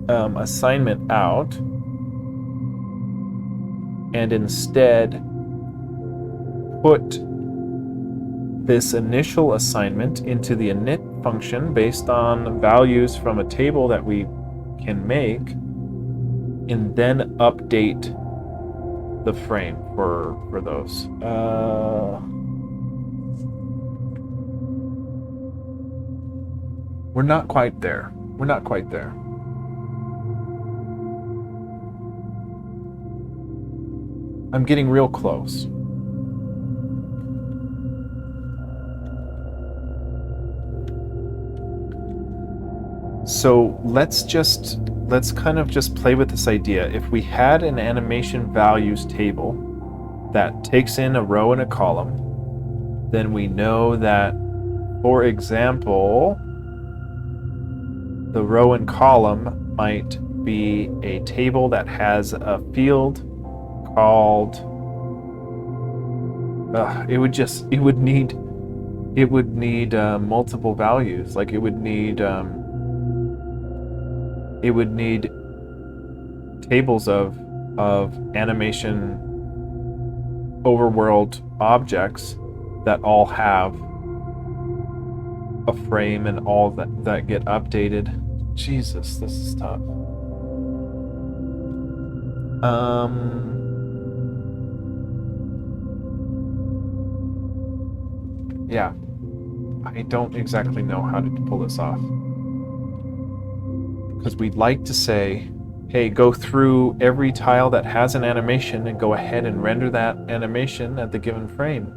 assignment out and instead put this initial assignment into the init function based on values from a table that we can make, and then update the frame for those? We're not quite there. I'm getting real close. So let's kind of just play with this idea. If we had an animation values table that takes in a row and a column, then we know that, for example, the row and column might be a table that has a field called it would need multiple values. Like it would need tables of animation overworld objects that all have a frame and all that get updated. Jesus, this is tough. Yeah, I don't exactly know how to pull this off. Because we'd like to say, hey, go through every tile that has an animation and go ahead and render that animation at the given frame.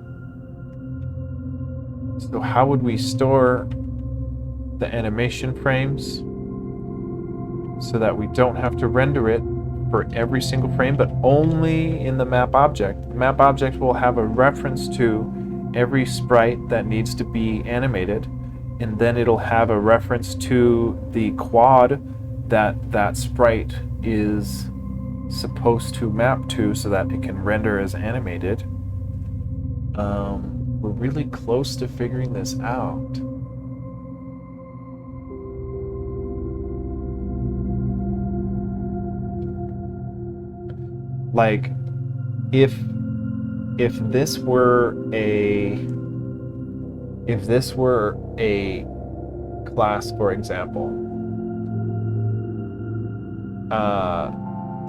So how would we store the animation frames so that we don't have to render it for every single frame, but only in the map object? The map object will have a reference to every sprite that needs to be animated, and then it'll have a reference to the quad that sprite is supposed to map to so that it can render as animated. We're really close to figuring this out. Like, if this were a class, for example,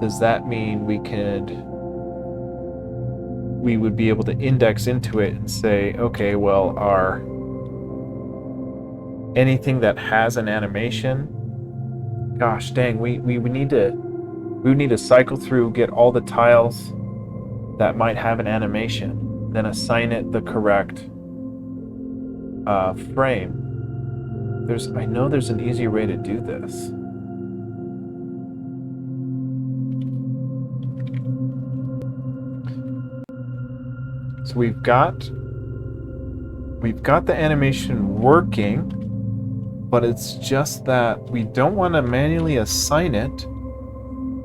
does that mean we would be able to index into it and say, okay, well, anything that has an animation, gosh dang, we would need to cycle through, get all the tiles that might have an animation, then assign it the correct frame. I know there's an easier way to do this. So we've got the animation working, but it's just that we don't want to manually assign it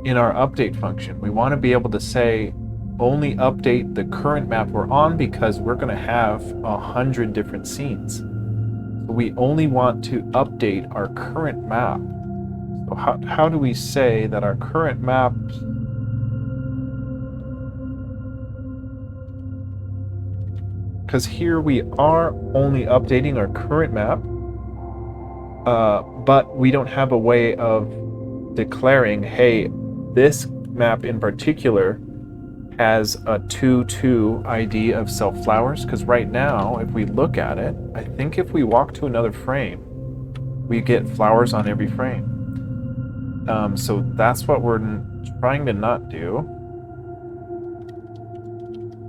in our update function. We want to be able to say only update the current map we're on, because we're going to have 100 different scenes. So we only want to update our current map. So how do we say that our current map, because here we are only updating our current map, but we don't have a way of declaring, hey, this map in particular has a 2-2 ID of self flowers, because right now, if we look at it, I think if we walk to another frame, we get flowers on every frame. So that's what we're trying to not do.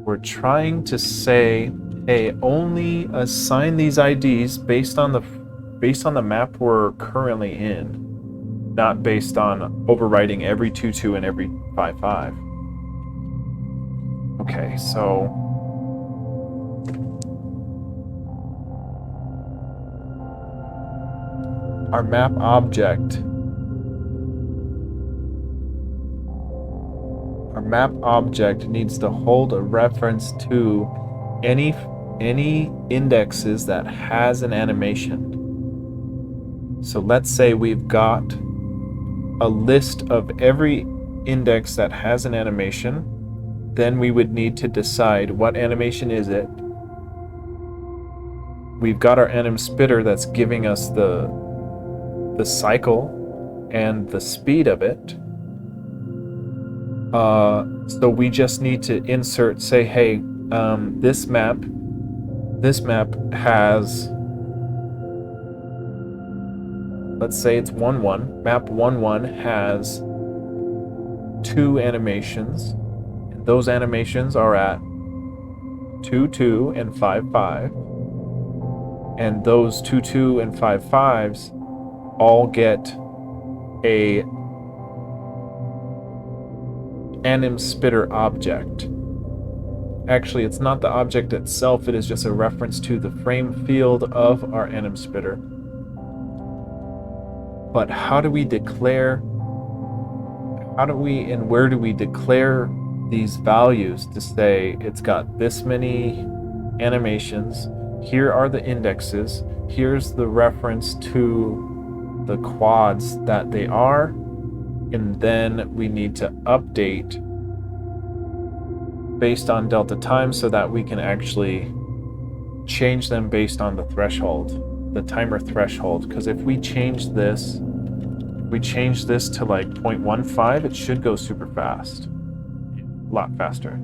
We're trying to say, hey, only assign these IDs based on the map we're currently in, not based on overriding every 2-2 and every 5-5. Okay, so our map object needs to hold a reference to any indexes that has an animation. So let's say we've got a list of every index that has an animation. Then we would need to decide what animation is it. We've got our anim spitter that's giving us the cycle and the speed of it. So we just need to insert, say, hey, this map has, let's say it's 1-1. Map 1-1 has 2 animations. Those animations are at 2-2 and 5-5. And those 2-2 and 5-5s all get a anim spitter object. Actually, it's not the object itself, it is just a reference to the frame field of our anim spitter. But how do we and where do we declare these values to say it's got this many animations, here are the indexes, here's the reference to the quads that they are, and then we need to update based on delta time so that we can actually change them based on the threshold, the timer threshold. Because if we change this to like 0.15, it should go super fast. A lot faster.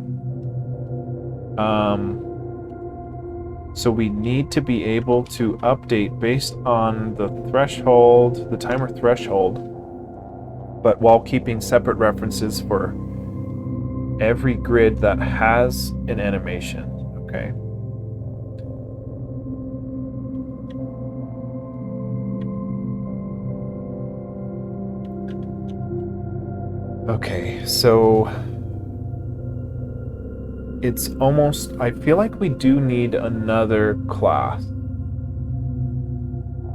So we need to be able to update based on the threshold, the timer threshold, but while keeping separate references for every grid that has an animation. Okay. Okay, so it's almost, I feel like we do need another class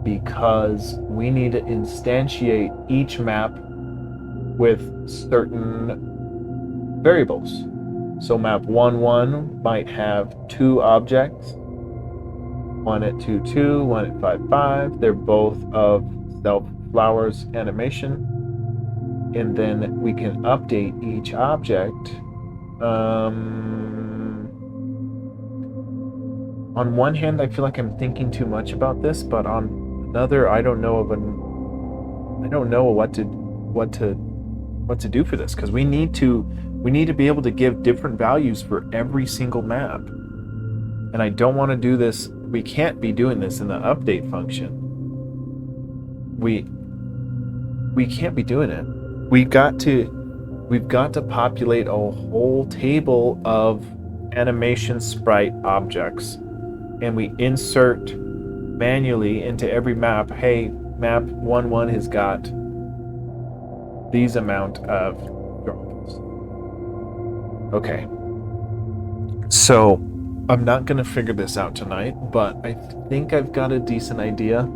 because we need to instantiate each map with certain variables. So map 1.1 might have 2 objects, one at 2.2, one at 5.5. They're both of self flowers animation. And then we can update each object. On one hand, I feel like I'm thinking too much about this, but on another, I don't know what to do for this, because we need to be able to give different values for every single map. And I don't want to do this. We can't be doing this in the update function. We can't be doing it. We've got to populate a whole table of animation sprite objects, and we insert manually into every map. Hey, map 1.1 has got these amount of drops. Okay. So I'm not going to figure this out tonight, but I think I've got a decent idea.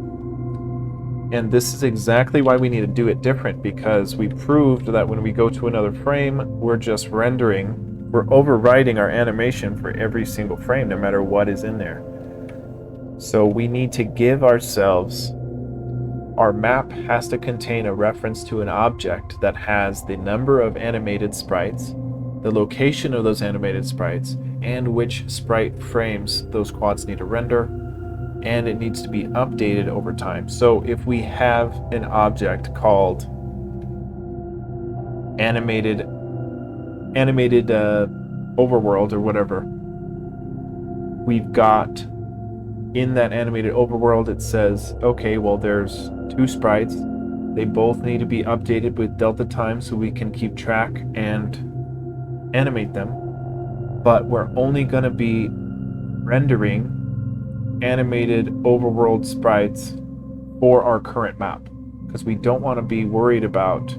And this is exactly why we need to do it different, because we proved that when we go to another frame, we're overriding our animation for every single frame, no matter what is in there. So we need to give ourselves, our map has to contain a reference to an object that has the number of animated sprites, the location of those animated sprites, and which sprite frames those quads need to render, and it needs to be updated over time. So if we have an object called animated overworld or whatever, we've got in that animated overworld, it says, okay, well, there's 2 sprites. They both need to be updated with delta time so we can keep track and animate them. But we're only going to be rendering animated overworld sprites for our current map, because we don't want to be worried about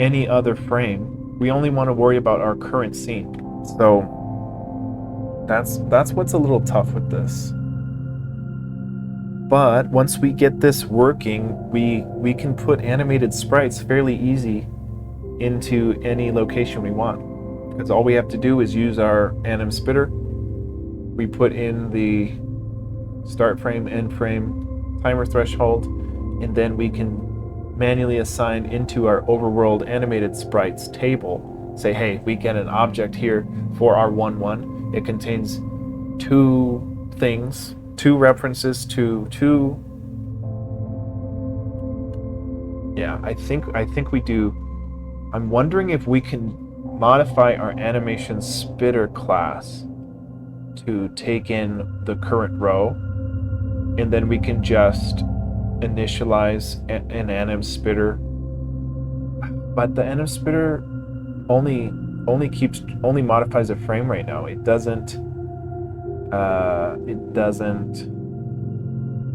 any other frame. We only want to worry about our current scene. So that's what's a little tough with this. But once we get this working, we can put animated sprites fairly easy into any location we want, because all we have to do is use our anim spitter. We put in the start frame, end frame, timer threshold, and then we can manually assign into our overworld animated sprites table, say, hey, we get an object here for our 1.1. It contains 2 things, 2 references to 2. Yeah, I think we do. I'm wondering if we can modify our animation spitter class to take in the current row, and then we can just initialize an anim spitter. But the anim spitter only modifies a frame right now. It doesn't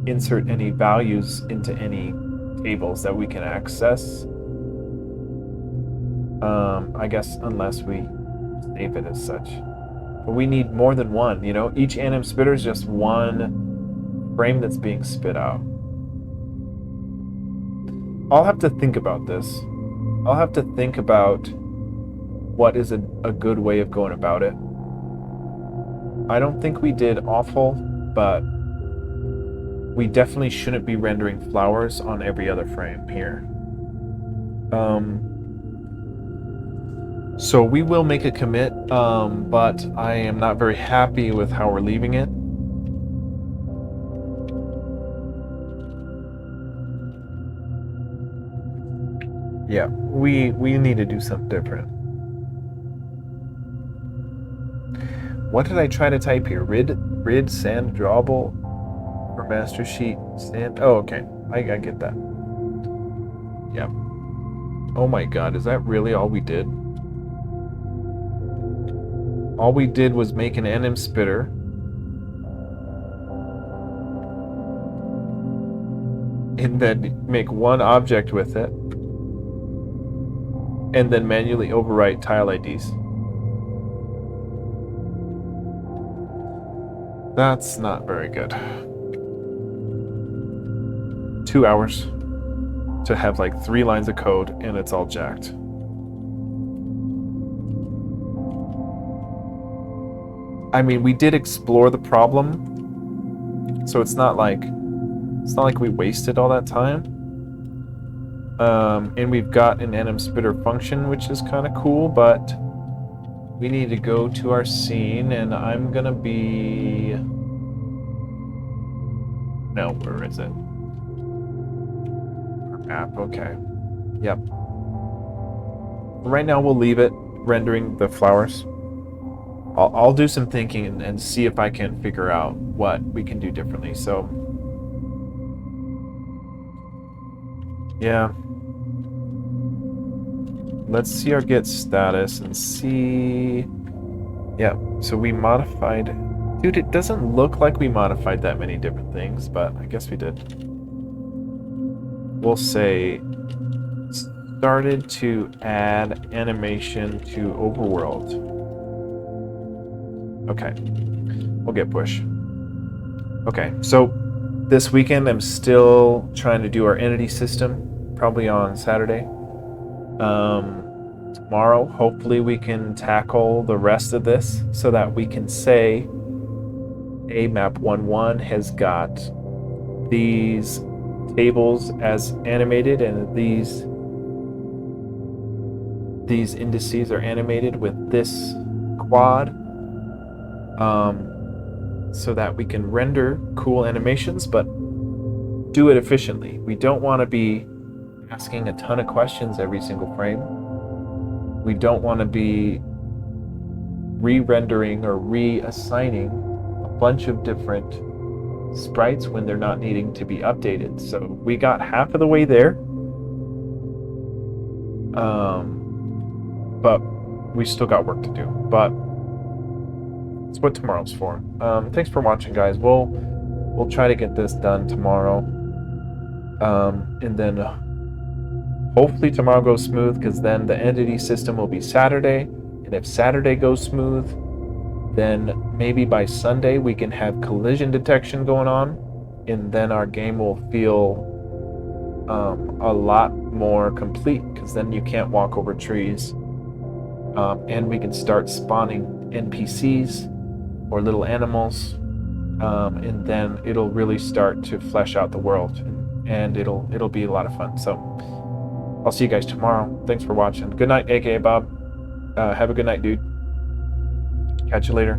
insert any values into any tables that we can access. I guess unless we save it as such. But we need more than one, Each anim spitter is just one frame that's being spit out. I'll have to think about this. I'll have to think about what is a good way of going about it. I don't think we did awful, but we definitely shouldn't be rendering flowers on every other frame here. So we will make a commit, but I am not very happy with how we're leaving it. Yeah, we need to do something different. What did I try to type here? Rid sand drawable for master sheet sand. Oh, okay. I get that. Yeah. Oh my god, is that really all we did? All we did was make an anim spitter. And then make one object with it. And then manually overwrite tile IDs. That's not very good. 2 hours to have like 3 lines of code and it's all jacked. I mean, we did explore the problem, so it's not like we wasted all that time. And we've got an anim splitter function, which is kind of cool, but we need to go to our scene, and I'm gonna be... No, where is it? Our map, okay. Yep. Right now we'll leave it rendering the flowers. I'll do some thinking and see if I can figure out what we can do differently. So, yeah. Let's see our get status and see... Yeah, so we modified... Dude, it doesn't look like we modified that many different things, but I guess we did. We'll say... Started to add animation to overworld. Okay, we'll get push. Okay, so this weekend I'm still trying to do our entity system, probably on Saturday. Tomorrow, hopefully we can tackle the rest of this so that we can say, hey, map 1.1 has got these tables as animated, and these indices are animated with this quad. So that we can render cool animations, but do it efficiently. We don't want to be asking a ton of questions every single frame. We don't want to be re-rendering or reassigning a bunch of different sprites when they're not needing to be updated. So we got half of the way there. But we still got work to do. But that's what tomorrow's for. Thanks for watching, guys. We'll try to get this done tomorrow. And then hopefully tomorrow goes smooth, because then the entity system will be Saturday. And if Saturday goes smooth, then maybe by Sunday we can have collision detection going on. And then our game will feel a lot more complete, because then you can't walk over trees. And we can start spawning NPCs or little animals, and then it'll really start to flesh out the world, and it'll be a lot of fun. So I'll see you guys tomorrow. Thanks for watching. Good night, aka Bob. Have a good night, dude. Catch you later.